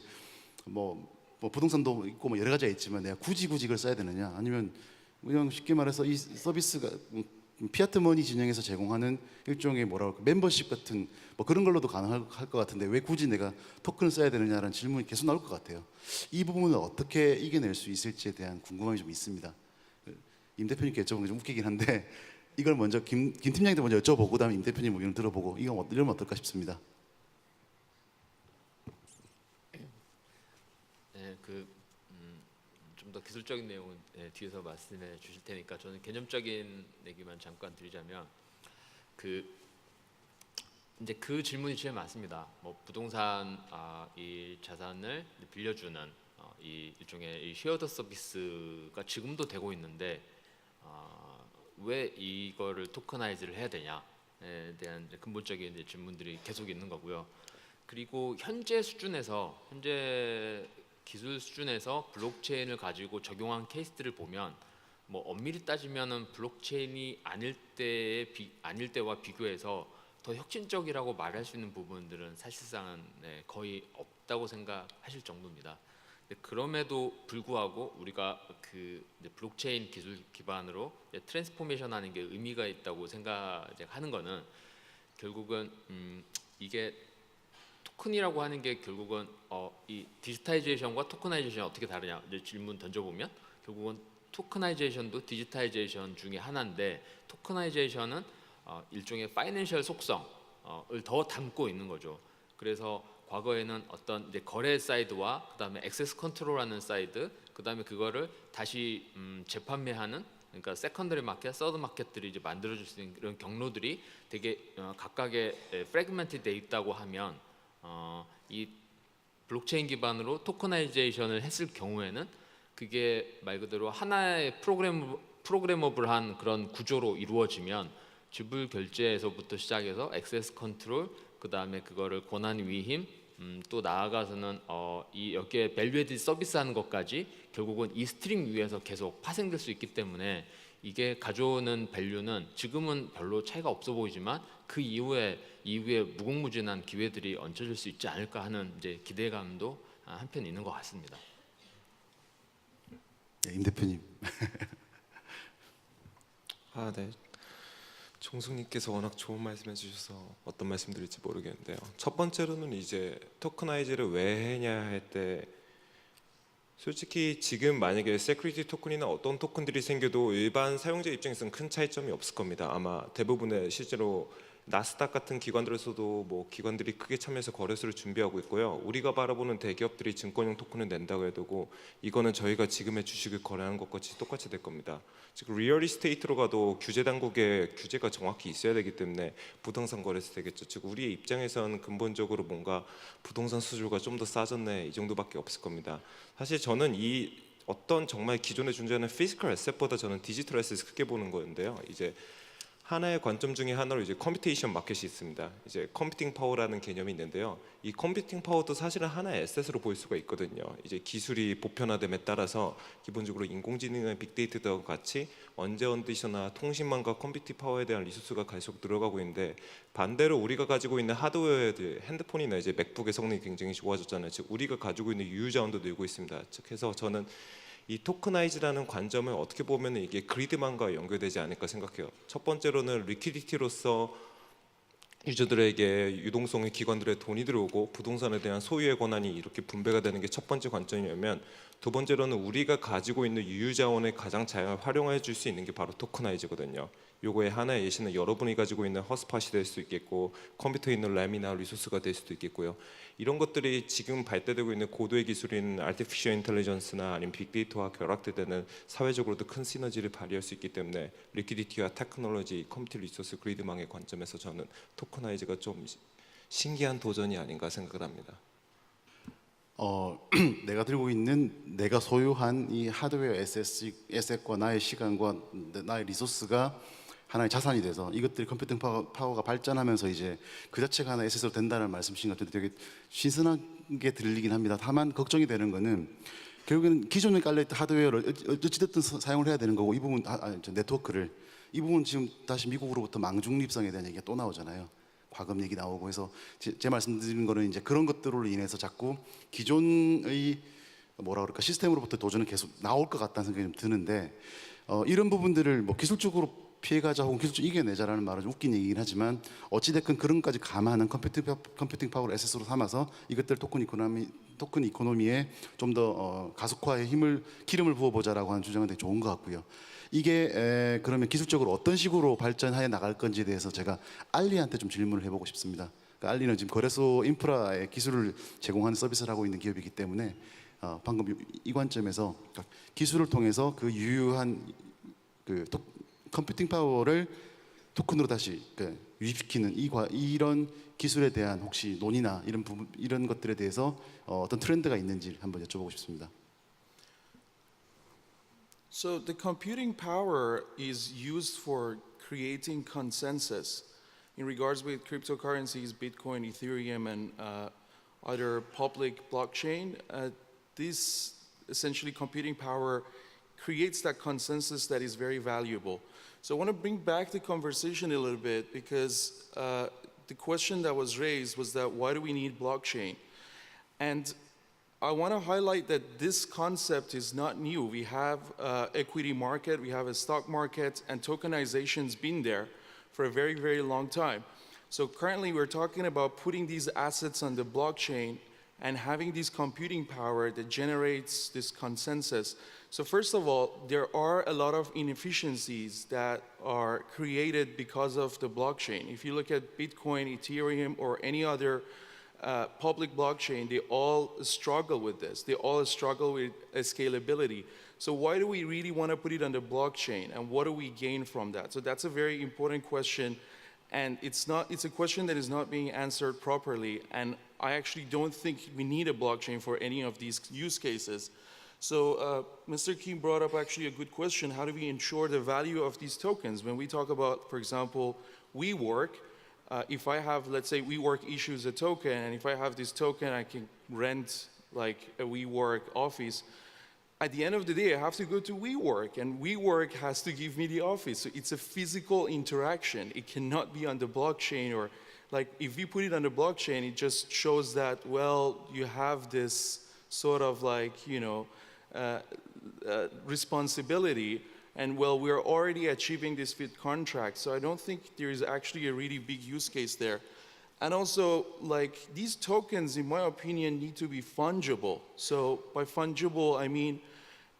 뭐 부동산도 있고 뭐 여러 가지가 있지만 내가 굳이 이걸 써야 되느냐 아니면 그냥 쉽게 말해서 이 서비스가 피아트 머니 진영에서 제공하는 일종의 뭐라고 멤버십 같은 뭐 그런 걸로도 가능할 것 같은데 왜 굳이 내가 토큰을 써야 되느냐라는 질문이 계속 나올 것 같아요. 이 부분을 어떻게 이겨낼 수 있을지에 대한 궁금함이 좀 있습니다. 임 대표님께 여쭤보는 게 좀 웃기긴 한데 이걸 먼저 김 팀장님한테 먼저 여쭤보고 그다음에 임 대표님 의견을 들어보고 이러면 어떨까 싶습니다.
네, 좀 더 기술적인 내용은 뒤에서 말씀해 주실 테니까 저는 개념적인 얘기만 잠깐 드리자면 이제 그 질문이 제일 많습니다. 뭐 부동산 이 자산을 빌려주는 이 일종의 이 쉐어드 서비스가 지금도 되고 있는데 왜 이거를 토커나이즈를 해야 되냐에 대한 이제 근본적인 이제 질문들이 계속 있는 거고요. 그리고 현재 기술 수준에서 블록체인을 가지고 적용한 케이스들을 보면 뭐 엄밀히 따지면은 블록체인이 아닐 때와 비교해서 더 혁신적이라고 말할 수 있는 부분들은 사실상은 거의 없다고 생각하실 정도입니다. 그럼에도 불구하고 우리가 그 블록체인 기술 기반으로 트랜스포메이션하는 게 의미가 있다고 생각하는 거는 결국은 이게 토큰이라고 하는 게 결국은 이 디지타이제이션과 토커나이제이션이 어떻게 다르냐 이제 질문 던져보면 결국은 토커나이제이션도 디지타이제이션 중에 하나인데 토커나이제이션은 일종의 파이낸셜 속성을 더 담고 있는 거죠. 그래서 과거에는 어떤 이제 거래 사이드와 그다음에 액세스 컨트롤하는 사이드, 그다음에 그거를 다시 재판매하는 그러니까 세컨더리 마켓, 서드 마켓들이 이제 만들어질 수 있는 이런 경로들이 되게 각각의 프래그먼트 돼 있다고 하면 이 블록체인 기반으로 토커나이제이션을 했을 경우에는 그게 말 그대로 하나의 프로그래머블한 그런 구조로 이루어지면 지불 결제에서부터 시작해서 액세스 컨트롤, 그 다음에 그거를 권한 위임, 또 나아가서는 이 여기에 밸류에드 서비스하는 것까지 결국은 이 스트링 위에서 계속 파생될 수 있기 때문에 이게 가져오는 밸류는 지금은 별로 차이가 없어 보이지만 그 이후에 무궁무진한 기회들이 얹혀질 수 있지 않을까 하는 이제 기대감도 한편 있는 것 같습니다.
네, 임 대표님.
네. 종숙님께서 워낙 좋은 말씀해 주셔서 어떤 말씀 드릴지 모르겠는데요. 첫 번째로는 이제 토커나이즈를 왜 했냐 할 때 솔직히 지금 만약에 세큐리티 토큰이나 어떤 토큰들이 생겨도 일반 사용자 입장에서는 큰 차이점이 없을 겁니다. 아마 대부분의 실제로 나스닥 같은 기관들에서도 뭐 기관들이 크게 참여해서 거래소를 준비하고 있고요. 우리가 바라보는 대기업들이 증권형 토큰을 낸다고 해도 이거는 저희가 지금의 주식을 거래하는 것과 똑같이 될 겁니다. 즉 리얼 이스테이트로 가도 규제 당국의 규제가 정확히 있어야 되기 때문에 부동산 거래소 되겠죠. 즉 우리의 입장에서는 근본적으로 뭔가 부동산 수수료가 좀 더 싸졌네 이 정도밖에 없을 겁니다. 사실 저는 이 어떤 정말 기존에 존재하는 피지컬 에셋보다 저는 디지털 에셋을 크게 보는 건데요. 이제 하나의 관점 중에 하나로 이제 컴퓨테이션 마켓이 있습니다. 이제 컴퓨팅 파워라는 개념이 있는데요. 이 컴퓨팅 파워도 사실은 하나의 에셋으로 볼 수가 있거든요. 이제 기술이 보편화됨에 따라서 기본적으로 인공지능이나 빅데이터와 같이 언제 어디서나 통신망과 컴퓨팅 파워에 대한 리소스가 계속 늘어가고 있는데 반대로 우리가 가지고 있는 하드웨어들, 핸드폰이나 이제 맥북의 성능이 굉장히 좋아졌잖아요. 즉 우리가 가지고 있는 유유 자원도 늘고 있습니다. 즉 해서 저는 이 토크나이즈라는 관점을 어떻게 보면 이게 그리드망과 연결되지 않을까 생각해요. 첫 번째로는 리퀴디티로서 유저들에게 유동성의 기관들의 돈이 들어오고 부동산에 대한 소유의 권한이 이렇게 분배가 되는 게 첫 번째 관점이면 두 번째로는 우리가 가지고 있는 유유 자원을 가장 잘 활용해 줄 수 있는 게 바로 토크나이즈거든요. 요거의 하나의 예시는 여러분이 가지고 있는 허스팟이 될 수 있겠고 컴퓨터에 있는 램이나 리소스가 될 수도 있겠고요. 이런 것들이 지금 발달되고 있는 고도의 기술인 아티피셜 인텔리전스나 아니면 빅데이터와 결합되는 사회적으로도 큰 시너지를 발휘할 수 있기 때문에 리퀴디티와 테크놀로지, 컴퓨터 리소스 그리드망의 관점에서 저는 토크나이즈가 좀 신기한 도전이 아닌가 생각을 합니다.
내가 들고 있는 내가 소유한 이 하드웨어 에셋과 나의 시간과 나의 리소스가 하나의 자산이 돼서 이것들이 컴퓨팅 파워가 발전하면서 이제 그 자체가 하나의 에셋으로 된다는 말씀이신 것 같은데 되게 신선하게 들리긴 합니다. 다만 걱정이 되는 거는 결국에는 기존에 깔려있던 하드웨어를 어찌됐든 사용을 해야 되는 거고 이 부분 네트워크를 이 부분 지금 다시 미국으로부터 망중립성에 대한 얘기가 또 나오잖아요. 과금 얘기 나오고 해서 제 말씀드리는 거는 이제 그런 것들로 인해서 자꾸 기존의 뭐라 그럴까 시스템으로부터 도전은 계속 나올 것 같다는 생각이 좀 드는데 이런 부분들을 뭐 기술적으로 피해가자 혹은 기술적으로 이겨내자라는 말은 좀 웃긴 얘기긴 하지만 어찌됐건 그런 것까지 감안하는 컴퓨팅 파워를 에셋으로 삼아서 이것들 토큰 이코노미에 좀 더 가속화의 기름을 부어보자라고 하는 주장은 되게 좋은 것 같고요. 이게 그러면 기술적으로 어떤 식으로 발전해 나갈 건지에 대해서 제가 알리한테 좀 질문을 해보고 싶습니다. 그러니까 알리는 지금 거래소 인프라의 기술을 제공하는 서비스를 하고 있는 기업이기 때문에 방금 이 관점에서 기술을 통해서 그 유효한 그 컴퓨팅 파워를 토큰으로 다시 유입시키는 이런 기술에 대한 혹시 논의나 이런 것들에 대해서 어떤 트렌드가 있는지 한번 여쭤보고 싶습니다.
So the computing power is used for creating consensus in regards with cryptocurrencies, Bitcoin, Ethereum, and other public blockchain. This essentially computing power creates that consensus that is very valuable. So I want to bring back the conversation a little bit because the question that was raised was that why do we need blockchain? And I want to highlight that this concept is not new. We have equity market, we have a stock market, and tokenization's been there for a very, very long time. So currently we're talking about putting these assets on the blockchain and having this computing power that generates this consensus. So first of all, there are a lot of inefficiencies that are created because of the blockchain. If you look at Bitcoin, Ethereum, or any other public blockchain, they all struggle with this. They all struggle with scalability. So why do we really want to put it on the blockchain, and what do we gain from that? So that's a very important question, and it's a question that is not being answered properly, and I actually don't think we need a blockchain for any of these use cases. So Mr. Kim brought up actually a good question. How do we ensure the value of these tokens? When we talk about, for example, WeWork, if I have, let's say WeWork issues a token, and if I have this token, I can rent like a WeWork office. At the end of the day, I have to go to WeWork, and WeWork has to give me the office. So it's a physical interaction. It cannot be on the blockchain, or like if we put it on the blockchain, it just shows that, well, you have this sort of like, you know, responsibility. And well, we're already achieving this with contract, so I don't think there is actually a really big use case there. And also, like, these tokens, in my opinion, need to be fungible. So by fungible, I mean,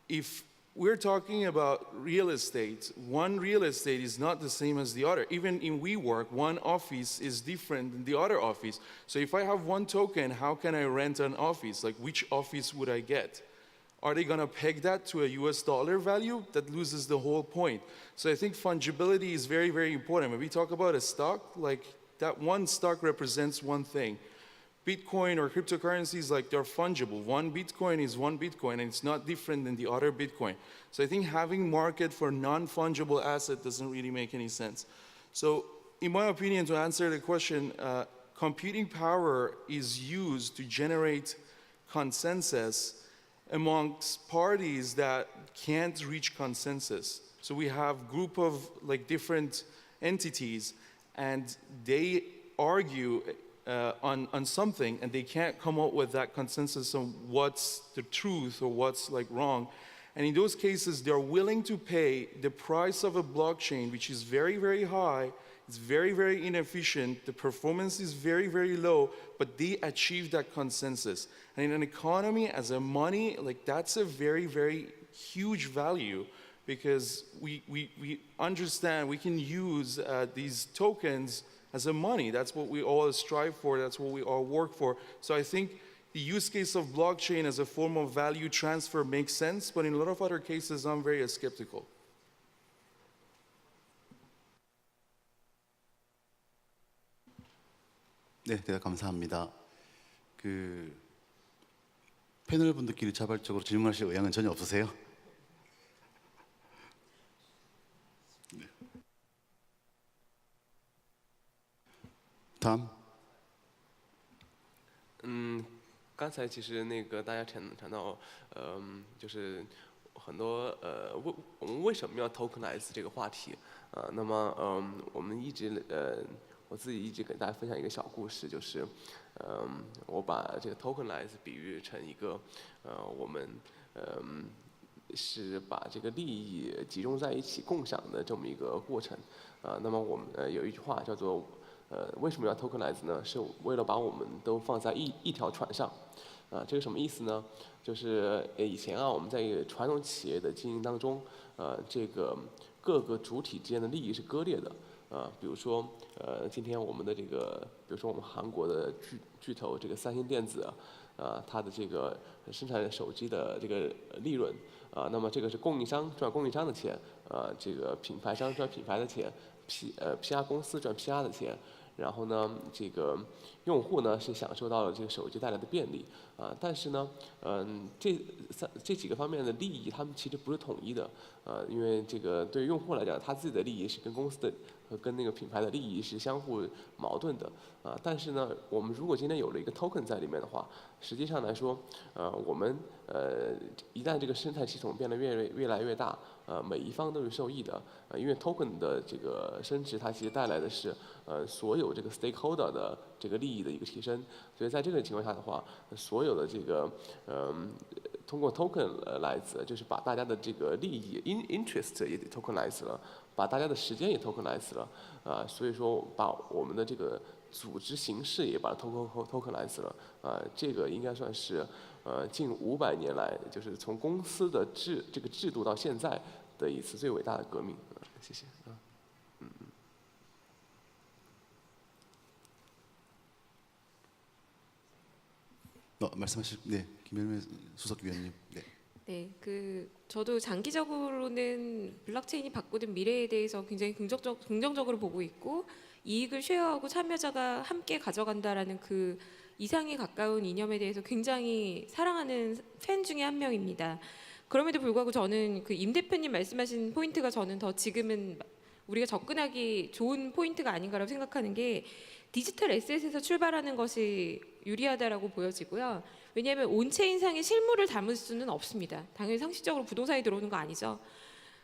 if we're talking about real estate, one real estate is not the same as the other. Even in WeWork, one office is different than the other office. So if I have one token, how can I rent an office? Like, which office would I get? Are they going to peg that to a US dollar value? That loses the whole point. So I think fungibility is very, very important. When we talk about a stock, like that one stock represents one thing. Bitcoin or cryptocurrencies, like they're fungible. One Bitcoin is one Bitcoin, and it's not different than the other Bitcoin. So I think having market for non-fungible asset doesn't really make any sense. So in my opinion, to answer the question, computing power is used to generate consensus amongst parties that can't reach consensus. So we have group of like different entities, and they argue on something, and they can't come up with that consensus on what's the truth or what's like wrong. And in those cases, they're willing to pay the price of a blockchain, which is very, very high. It's very, very inefficient. The performance is very, very low, but they achieve that consensus. And in an economy, as a money, like that's a very, very huge value, because we understand we can use these tokens as a money. That's what we all strive for. That's what we all work for. So I think the use case of blockchain as a form of value transfer makes sense, but in a lot of other cases, I'm very skeptical.
네, 대답 감사합니다. 그 패널 분들끼리 자발적으로 질문하실 의향은 전혀 없으세요? 네. 다음.
刚才其实那个大家谈到，就是很多我们为什么要 tokenize 这个话题那么我们一直我自己一直给大家分享一个小故事，就是我把这个 tokenize 比喻成一个我们是把这个利益集中在一起共享的这么一个过程那么我们有一句话叫做为什么要 tokenize 呢？是为了把我们都放在一条船上。这个什么意思呢？就是以前我们在传统企业的经营当中，这个各个主体之间的利益是割裂的。比如说今天我们的这个，比如说我们韩国的巨头这个三星电子它的这个生产手机的这个利润那么这个是供应商赚供应商的钱这个品牌商赚品牌的钱。PR 公司赚 PR 的钱，然后呢，这个用户呢是享受到了这个手机带来的便利但是呢，这几个方面的利益，他们其实不是统一的因为这个对于用户来讲，他自己的利益是跟公司的和跟那个品牌的利益是相互矛盾的但是呢，我们如果今天有了一个 token 在里面的话，实际上来说，我们一旦这个生态系统变得越来越大，每一方都是受益的因为 token 的这个升值，它其实带来的是所有这个 stakeholder 的这个利益的一个提升，所以在这个情况下的话，所有的这个通过 tokenize 就是把大家的这个利益 interest 也 tokenize 了，把大家的时间也 tokenize 了所以说把我们的这个组织形式也把它 tokenize 了这个应该算是近500年来，就是从公司的这个制度到现在的一次最伟大的革命谢谢
말씀하실 네, 김현민 수석 위원님. 네.
네, 저도 장기적으로는 블록체인이 바꾸는 미래에 대해서 굉장히 긍정적으로 보고 있고 이익을 쉐어하고 참여자가 함께 가져간다라는 그 이상에 가까운 이념에 대해서 굉장히 사랑하는 팬 중에 한 명입니다. 그럼에도 불구하고 저는 그 임 대표님 말씀하신 포인트가 저는 더 지금은 우리가 접근하기 좋은 포인트가 아닌가라고 생각하는 게 디지털 에셋에서 출발하는 것이 유리하다라고 보여지고요. 왜냐하면 온체인상의 실물을 담을 수는 없습니다. 당연히 상식적으로 부동산이 들어오는 거 아니죠.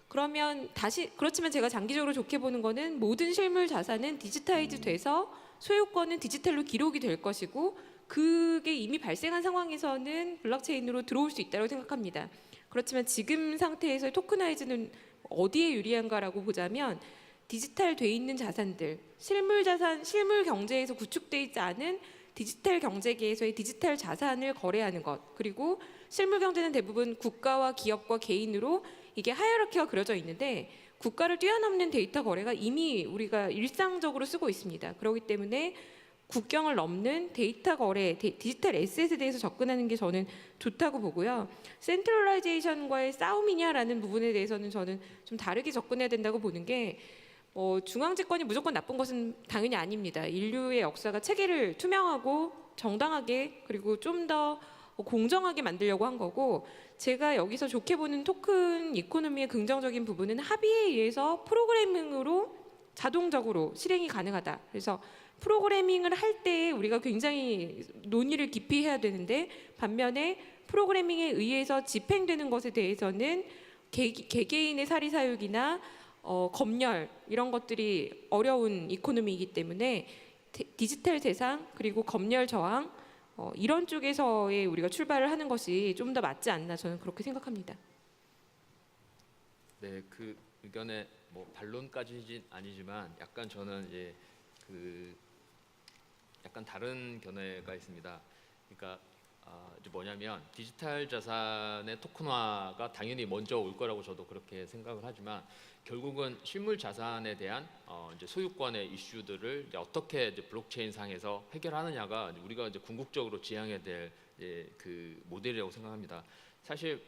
그렇지만 제가 장기적으로 좋게 보는 거는 모든 실물 자산은 디지타이즈 돼서 소유권은 디지털로 기록이 될 것이고 그게 이미 발생한 상황에서는 블록체인으로 들어올 수 있다고 생각합니다. 그렇지만 지금 상태에서의 토크나이즈는 어디에 유리한가라고 보자면 디지털 돼 있는 자산들, 실물 자산, 실물 경제에서 구축돼 있지 않은 디지털 경제계에서의 디지털 자산을 거래하는 것, 그리고 실물 경제는 대부분 국가와 기업과 개인으로 이게 하이어라키가 그려져 있는데 국가를 뛰어넘는 데이터 거래가 이미 우리가 일상적으로 쓰고 있습니다. 그렇기 때문에 국경을 넘는 데이터 거래, 디지털 에셋에 대해서 접근하는 게 저는 좋다고 보고요. 센트럴라이제이션과의 싸움이냐라는 부분에 대해서는 저는 좀 다르게 접근해야 된다고 보는 게 중앙집권이 무조건 나쁜 것은 당연히 아닙니다. 인류의 역사가 체계를 투명하고 정당하게 그리고 좀 더 공정하게 만들려고 한 거고 제가 여기서 좋게 보는 토큰 이코노미의 긍정적인 부분은 합의에 의해서 프로그래밍으로 자동적으로 실행이 가능하다. 그래서 프로그래밍을 할 때 우리가 굉장히 논의를 깊이 해야 되는데 반면에 프로그래밍에 의해서 집행되는 것에 대해서는 개개인의 사리사욕이나 검열 이런 것들이 어려운 이코노미이기 때문에 디지털 세상 그리고 검열 저항 이런 쪽에서의 우리가 출발을 하는 것이 좀 더 맞지 않나 저는 그렇게 생각합니다.
네, 그 의견에 뭐 반론까지는 아니지만 약간 저는 이제 약간 다른 견해가 있습니다. 그러니까 이제 뭐냐면 디지털 자산의 토큰화가 당연히 먼저 올 거라고 저도 그렇게 생각을 하지만 결국은 실물 자산에 대한 이제 소유권의 이슈들을 이제 어떻게 이제 블록체인 상에서 해결하느냐가 이제 우리가 이제 궁극적으로 지향해야 될 그 모델이라고 생각합니다. 사실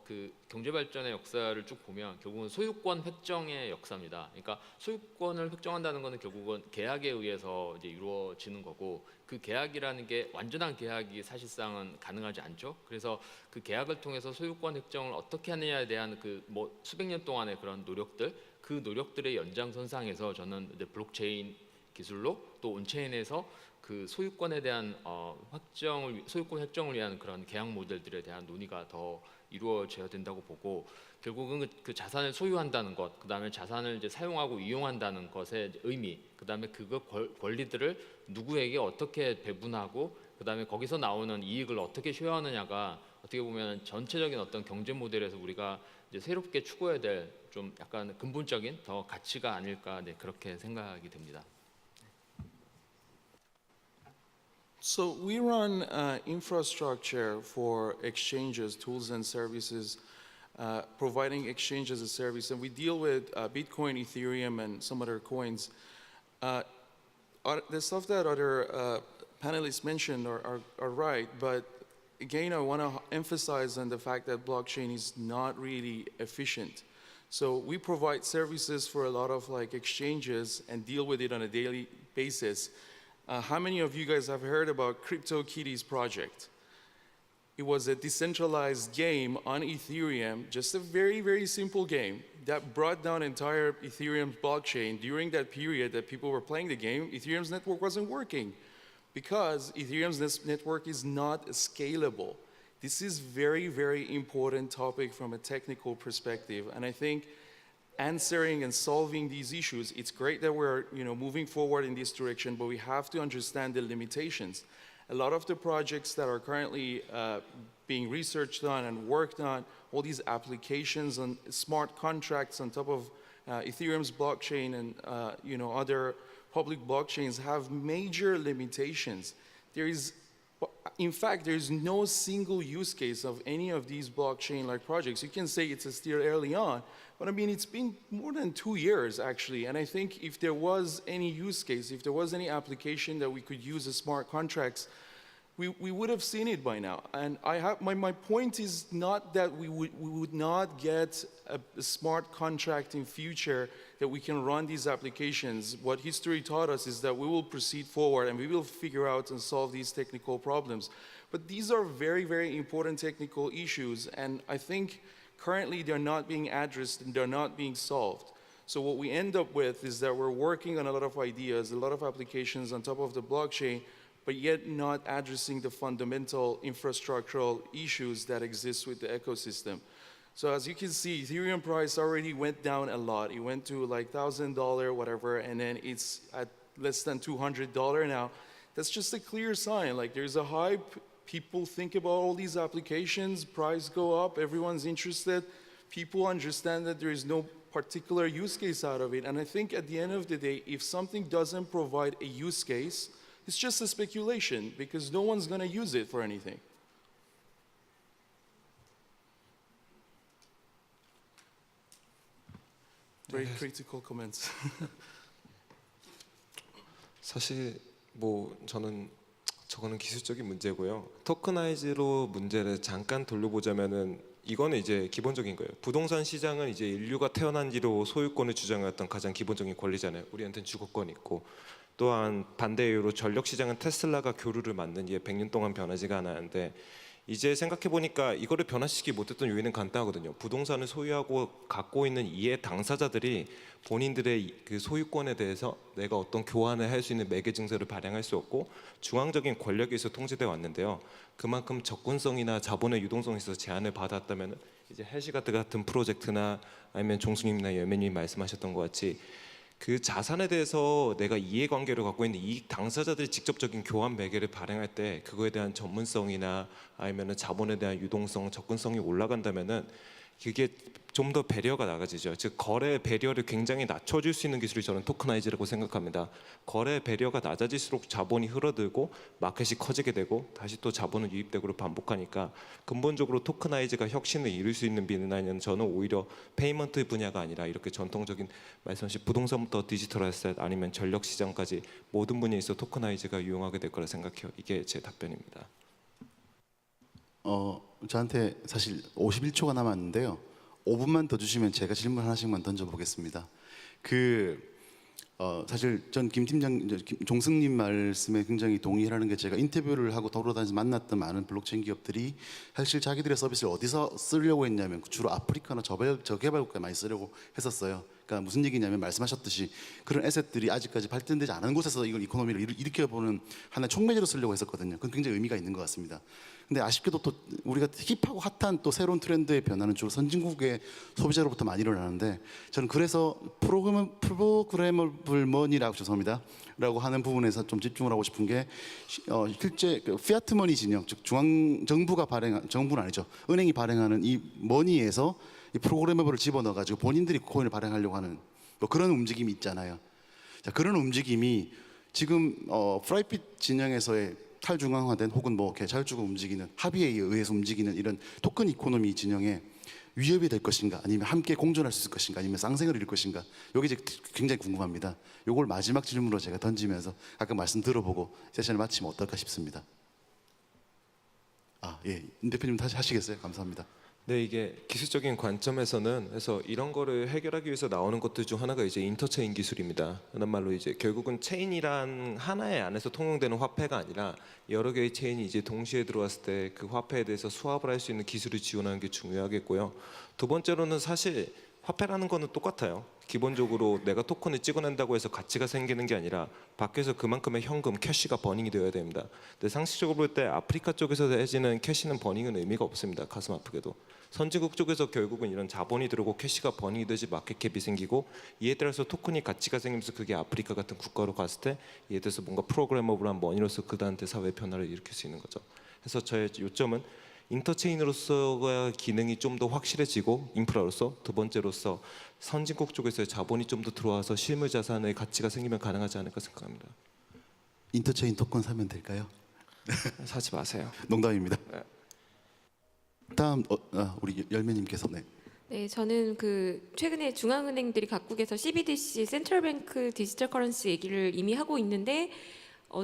그 경제 발전의 역사를 쭉 보면 결국은 소유권 획정의 역사입니다. 그러니까 소유권을 획정한다는 것은 결국은 계약에 의해서 이제 이루어지는 거고 그 계약이라는 게 완전한 계약이 사실상은 가능하지 않죠. 그래서 그 계약을 통해서 소유권 획정을 어떻게 하느냐에 대한 그 뭐 수백 년 동안의 그런 노력들, 그 노력들의 연장선상에서 저는 이제 블록체인 기술로 또 온체인에서 그 소유권에 대한 소유권 획정을 위한 그런 계약 모델들에 대한 논의가 더 이루어져야 된다고 보고 결국은 그 자산을 소유한다는 것, 그 다음에 자산을 이제 사용하고 이용한다는 것의 의미, 그 다음에 그 권리들을 누구에게 어떻게 배분하고, 그 다음에 거기서 나오는 이익을 어떻게 쉐어하느냐가 어떻게 보면 전체적인 어떤 경제 모델에서 우리가 이제 새롭게 추구해야 될 좀 약간 근본적인 더 가치가 아닐까 그렇게 생각이 됩니다.
So we run infrastructure for exchanges, tools and services, providing exchange as a service, and we deal with Bitcoin, Ethereum, and some other coins. The stuff that other panelists mentioned are right, but again, I want to emphasize on the fact that blockchain is not really efficient. So we provide services for a lot of like exchanges and deal with it on a daily basis. How many of you guys have heard about CryptoKitties project? It was a decentralized game on Ethereum, just a very, very simple game that brought down entire Ethereum blockchain. During that period that people were playing the game, Ethereum's network wasn't working because Ethereum's network is not scalable. This is very, very important topic from a technical perspective, and I think answering and solving these issues, it's great that we're moving forward in this direction, but we have to understand the limitations. A lot of the projects that are currently being researched on and worked on, all these applications on smart contracts on top of Ethereum's blockchain and other public blockchains have major limitations. In fact, there is no single use case of any of these blockchain-like projects. You can say it's still early on, but I mean, it's been more than 2 years actually. And I think if there was any use case, if there was any application that we could use as smart contracts, we would have seen it by now. And my point is not that we would not get a smart contract in future that we can run these applications. What history taught us is that we will proceed forward and we will figure out and solve these technical problems. But these are very, very important technical issues, and I think currently they're not being addressed and they're not being solved. So what we end up with is that we're working on a lot of ideas, a lot of applications on top of the blockchain, but yet not addressing the fundamental infrastructural issues that exist with the ecosystem. So as you can see, Ethereum price already went down a lot. It went to like $1,000, whatever, and then it's at less than $200 now. That's just a clear sign. Like there's a hype. People think about all these applications, price go up, everyone's interested. People understand that there is no particular use case out of it. And I think at the end of the day, if something doesn't provide a use case, it's just a speculation because no one's going to use it for anything. Very critical comments.
사실 뭐 저거는 기술적인 문제고요. 토크나이즈로 문제를 잠깐 돌려보자면은 이거는 이제 기본적인 거예요. 부동산 시장은 이제 인류가 태어난 뒤로 소유권을 주장했던 가장 기본적인 권리잖아요. 우리한테는 주거권 있고, 또한 반대 이유로 전력 시장은 테슬라가 교류를 만든 이게 100년 동안 변하지가 않았는데, 이제 생각해 보니까 이거를 변화시키지 못했던 요인은 간단하거든요. 부동산을 소유하고 갖고 있는 이해 당사자들이 본인들의 그 소유권에 대해서 내가 어떤 교환을 할 수 있는 매개 증서를 발행할 수 없고 중앙적인 권력에 의해서 통제되어 왔는데요. 그만큼 접근성이나 자본의 유동성에 있어서 제한을 받았다면 이제 해시가드 같은 프로젝트나 아니면 종수님이나 여매님이 말씀하셨던 것 같이 그 자산에 대해서 내가 이해관계를 갖고 있는 이익 당사자들이 직접적인 교환 매개를 발행할 때 그거에 대한 전문성이나 아니면 자본에 대한 유동성, 접근성이 올라간다면은 그게 좀 더 배려가 나가지죠. 즉 거래 배려를 굉장히 낮춰줄 수 있는 기술이 저는 토크나이즈라고 생각합니다. 거래 배려가 낮아질수록 자본이 흘러들고 마켓이 커지게 되고 다시 또 자본은 유입되고 반복하니까 근본적으로 토크나이즈가 혁신을 이룰 수 있는 비난은 저는 오히려 페이먼트 분야가 아니라 이렇게 전통적인 말씀하신 부동산부터 디지털 어셋 아니면 전력 시장까지 모든 분야에 있어 토크나이즈가 유용하게 될 거라 생각해요. 이게 제 답변입니다.
저한테 사실 51초가 남았는데요. 5분만 더 주시면 제가 질문 하나씩만 던져보겠습니다. 사실 전 김 팀장, 종승님 말씀에 굉장히 동의하는 게 제가 인터뷰를 하고 돌아다니면서 만났던 많은 블록체인 기업들이 사실 자기들의 서비스를 어디서 쓰려고 했냐면 주로 아프리카나 저개발 국가에 많이 쓰려고 했었어요. 그러니까 무슨 얘기냐면 말씀하셨듯이 그런 에셋들이 아직까지 발전되지 않은 곳에서 이걸 이코노미를 일으켜보는 하나의 촉매제로 쓰려고 했었거든요. 그건 굉장히 의미가 있는 것 같습니다. 근데 아쉽게도 또 우리가 힙하고 핫한 또 새로운 트렌드의 변화는 주로 선진국의 소비자로부터 많이 일어나는데 저는 그래서 프로그래머블 머니라고 라고 하는 부분에서 좀 집중을 하고 싶은 게 실제 그 피아트 머니 진영, 즉 중앙 정부가 정부는 아니죠. 은행이 발행하는 이 머니에서 이 프로그래머블을 집어넣어 가지고 본인들이 코인을 발행하려고 하는 뭐 그런 움직임이 있잖아요. 자, 그런 움직임이 지금 프라이빗 진영에서의 탈중앙화된 혹은 뭐 자율적으로 움직이는 합의에 의해서 움직이는 이런 토큰 이코노미 진영에 위협이 될 것인가, 아니면 함께 공존할 수 있을 것인가, 아니면 쌍생을 이룰 것인가, 이게 이제 굉장히 궁금합니다. 이걸 마지막 질문으로 제가 던지면서 아까 말씀 들어보고 세션을 마치면 어떨까 싶습니다. 예, 임 대표님 다시 하시겠어요? 감사합니다.
네, 이게 기술적인 관점에서는 그래서 이런 거를 해결하기 위해서 나오는 것들 중 하나가 이제 인터체인 기술입니다. 그런 말로 이제 결국은 체인이란 하나의 안에서 통용되는 화폐가 아니라 여러 개의 체인이 이제 동시에 들어왔을 때 그 화폐에 대해서 수합을 할 수 있는 기술을 지원하는 게 중요하겠고요. 두 번째로는 사실 화폐라는 거는 똑같아요. 기본적으로 내가 토큰을 찍어낸다고 해서 가치가 생기는 게 아니라 밖에서 그만큼의 현금, 캐시가 버닝이 되어야 됩니다. 근데 상식적으로 볼 때 아프리카 쪽에서 해지는 캐시는 버닝은 의미가 없습니다. 가슴 아프게도. 선진국 쪽에서 결국은 이런 자본이 들어오고 캐시가 버닝이 되지 마켓캡이 생기고 이에 따라서 토큰이 가치가 생기면서 그게 아프리카 같은 국가로 갔을 때 이에 대해서 뭔가 프로그래머블한 머니로서 그들한테 사회 변화를 일으킬 수 있는 거죠. 그래서 저의 요점은 인터체인으로서가 기능이 좀 더 확실해지고 인프라로서 두 번째로서 선진국 쪽에서 자본이 좀 더 들어와서 실물 자산의 가치가 생기면 가능하지 않을까 생각합니다.
인터체인 토큰 사면 될까요?
사지 마세요.
농담입니다. 다음 우리 열매님께서 네.
네, 저는 그 최근에 중앙은행들이 각국에서 CBDC, 센트럴뱅크 디지털 커런시 얘기를 이미 하고 있는데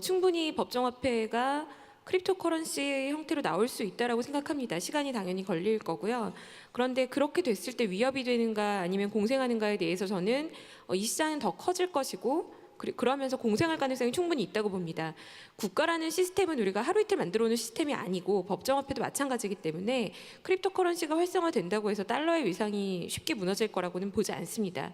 충분히 법정화폐가 크립토커런시 형태로 나올 수 있다라고 생각합니다. 시간이 당연히 걸릴 거고요. 그런데 그렇게 됐을 때 위협이 되는가 아니면 공생하는가에 대해서 저는 이 시장은 더 커질 것이고 그러면서 공생할 가능성이 충분히 있다고 봅니다. 국가라는 시스템은 우리가 하루 이틀 만들어 놓은 시스템이 아니고 법정화폐도 마찬가지이기 때문에 크립토커런시가 활성화된다고 해서 달러의 위상이 쉽게 무너질 거라고는 보지 않습니다.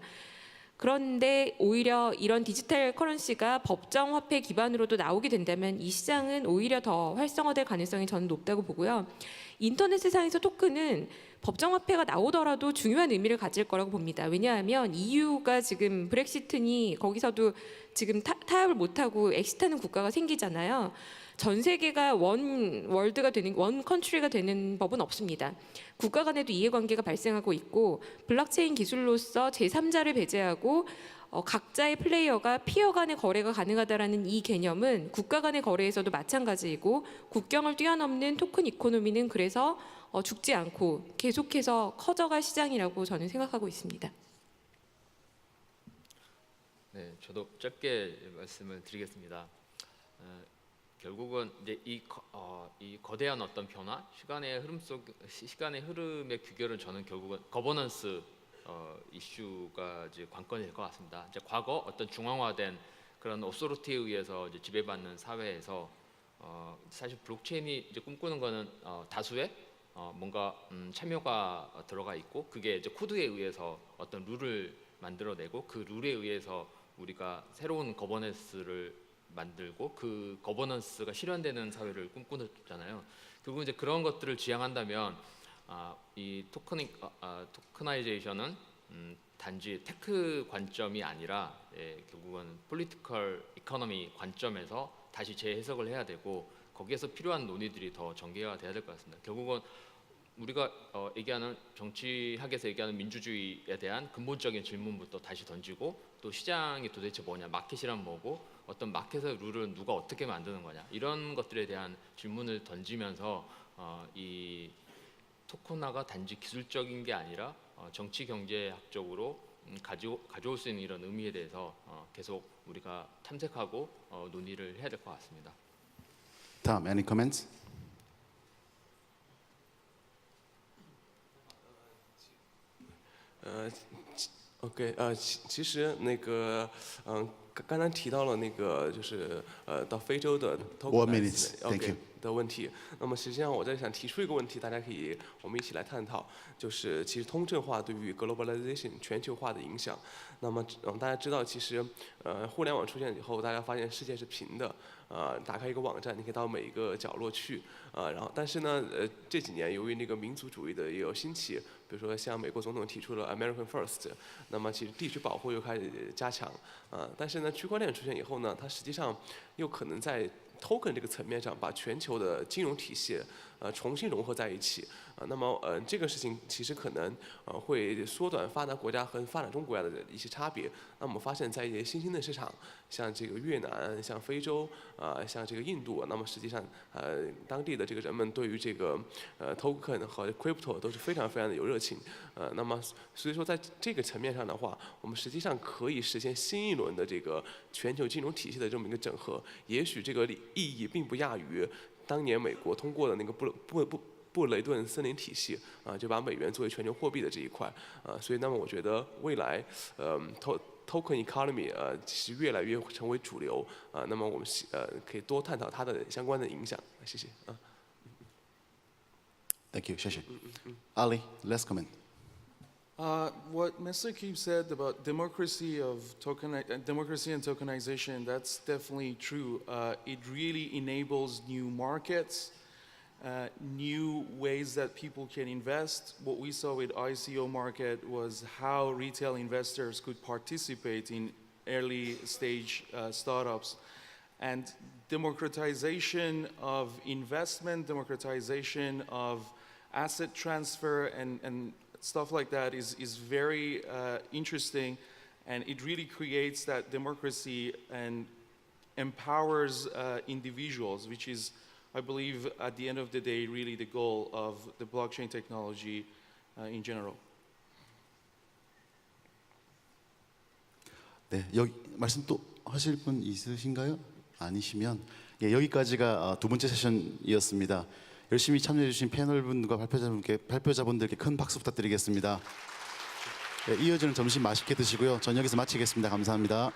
그런데 오히려 이런 디지털 커런시가 법정 화폐 기반으로도 나오게 된다면 이 시장은 오히려 더 활성화될 가능성이 저는 높다고 보고요. 인터넷 세상에서 토큰은 법정 화폐가 나오더라도 중요한 의미를 가질 거라고 봅니다. 왜냐하면 EU가 지금 브렉시트니 거기서도 지금 타협을 못하고 엑시트하는 국가가 생기잖아요. 전 세계가 원 월드가 되는 원 컨트리가 되는 법은 없습니다. 국가 간에도 이해관계가 발생하고 있고 블록체인 기술로서 제3자를 배제하고 각자의 플레이어가 피어 간의 거래가 가능하다라는 이 개념은 국가 간의 거래에서도 마찬가지이고 국경을 뛰어넘는 토큰 이코노미는 그래서 죽지 않고 계속해서 커져갈 시장이라고 저는 생각하고 있습니다.
네, 저도 짧게 말씀을 드리겠습니다. 결국은 이제 이 거대한 어떤 변화, 시간의 흐름의 규결은 저는 결국은 거버넌스 이슈가 이제 관건이 될 것 같습니다. 이제 과거 어떤 중앙화된 그런 오소리티에 의해서 이제 지배받는 사회에서 사실 블록체인이 이제 꿈꾸는 거는 다수의 뭔가 참여가 들어가 있고 그게 이제 코드에 의해서 어떤 룰을 만들어내고 그 룰에 의해서 우리가 새로운 거버넌스를 만들고 그 거버넌스가 실현되는 사회를 꿈꾸잖아요. 결국 이제 그런 것들을 지향한다면 이 토커나이제이션은 단지 테크 관점이 아니라 결국은 폴리티컬 이코노미 관점에서 다시 재해석을 해야 되고 거기에서 필요한 논의들이 더 전개가 돼야 될 것 같습니다. 결국은 우리가 얘기하는 정치학에서 얘기하는 민주주의에 대한 근본적인 질문부터 다시 던지고 또 시장이 도대체 뭐냐, 마켓이란 뭐고 어떤 마켓의 룰은 누가 어떻게 만드는 거냐 이런 것들에 대한 질문을 던지면서 이 토코나가 단지 기술적인 게 아니라 정치 경제학적으로 가져올 수 있는 이런 의미에 대해서 계속 우리가 탐색하고 논의를 해야 될 것 같습니다.
다음 any comments?
OK，其实那个，刚才提到了那个就是到非洲的
1 minute, thank
OK
you.
的问题。那么实际上我在想提出一个问题，大家可以我们一起来探讨，就是其实通证化对于 globalization 全球化的影响。那么大家知道，其实互联网出现以后，大家发现世界是平的。打开一个网站，你可以到每一个角落去，然后但是呢，这几年由于那个民族主义的也有兴起，比如说像美国总统提出了 American First， 那么其实地区保护又开始加强，但是呢，区块链出现以后呢，它实际上又可能在 token 这个层面上把全球的金融体系重新融合在一起，那么这个事情其实可能会缩短发达国家和发展中国家的一些差别。那我们发现，在一些新兴的市场，像这个越南、像非洲像这个印度，那么实际上当地的这个人们对于这个token 和 crypto 都是非常非常的有热情，那么所以说在这个层面上的话，我们实际上可以实现新一轮的这个全球金融体系的这么一个整合，也许这个意义并不亚于当年美国通过的那个布雷顿森林体系就把美元作为全球货币的这一块所以那么我觉得未来token economy 其实越来越成为主流那么我们可以多探讨它的相关的影响。谢谢。
Thank you. 谢谢。Ali, last comment.
What Mr. Keep said about democracy and tokenization, that's definitely true. It really enables new markets, new ways that people can invest. What we saw with ICO market was how retail investors could participate in early stage startups. And democratization of investment, democratization of asset transfer and stuff like that is very interesting, and it really creates that democracy and empowers individuals, which is, I believe, at the end of the day, really the goal of the blockchain technology in general.
네, 여기 말씀 또 하실 분 있으신가요? 아니시면 예, 여기까지가 두 번째 세션이었습니다. 열심히 참여해 주신 패널분과 발표자분들께 큰 박수 부탁드리겠습니다. 네, 이어지는 점심 맛있게 드시고요. 저녁에서 마치겠습니다. 감사합니다.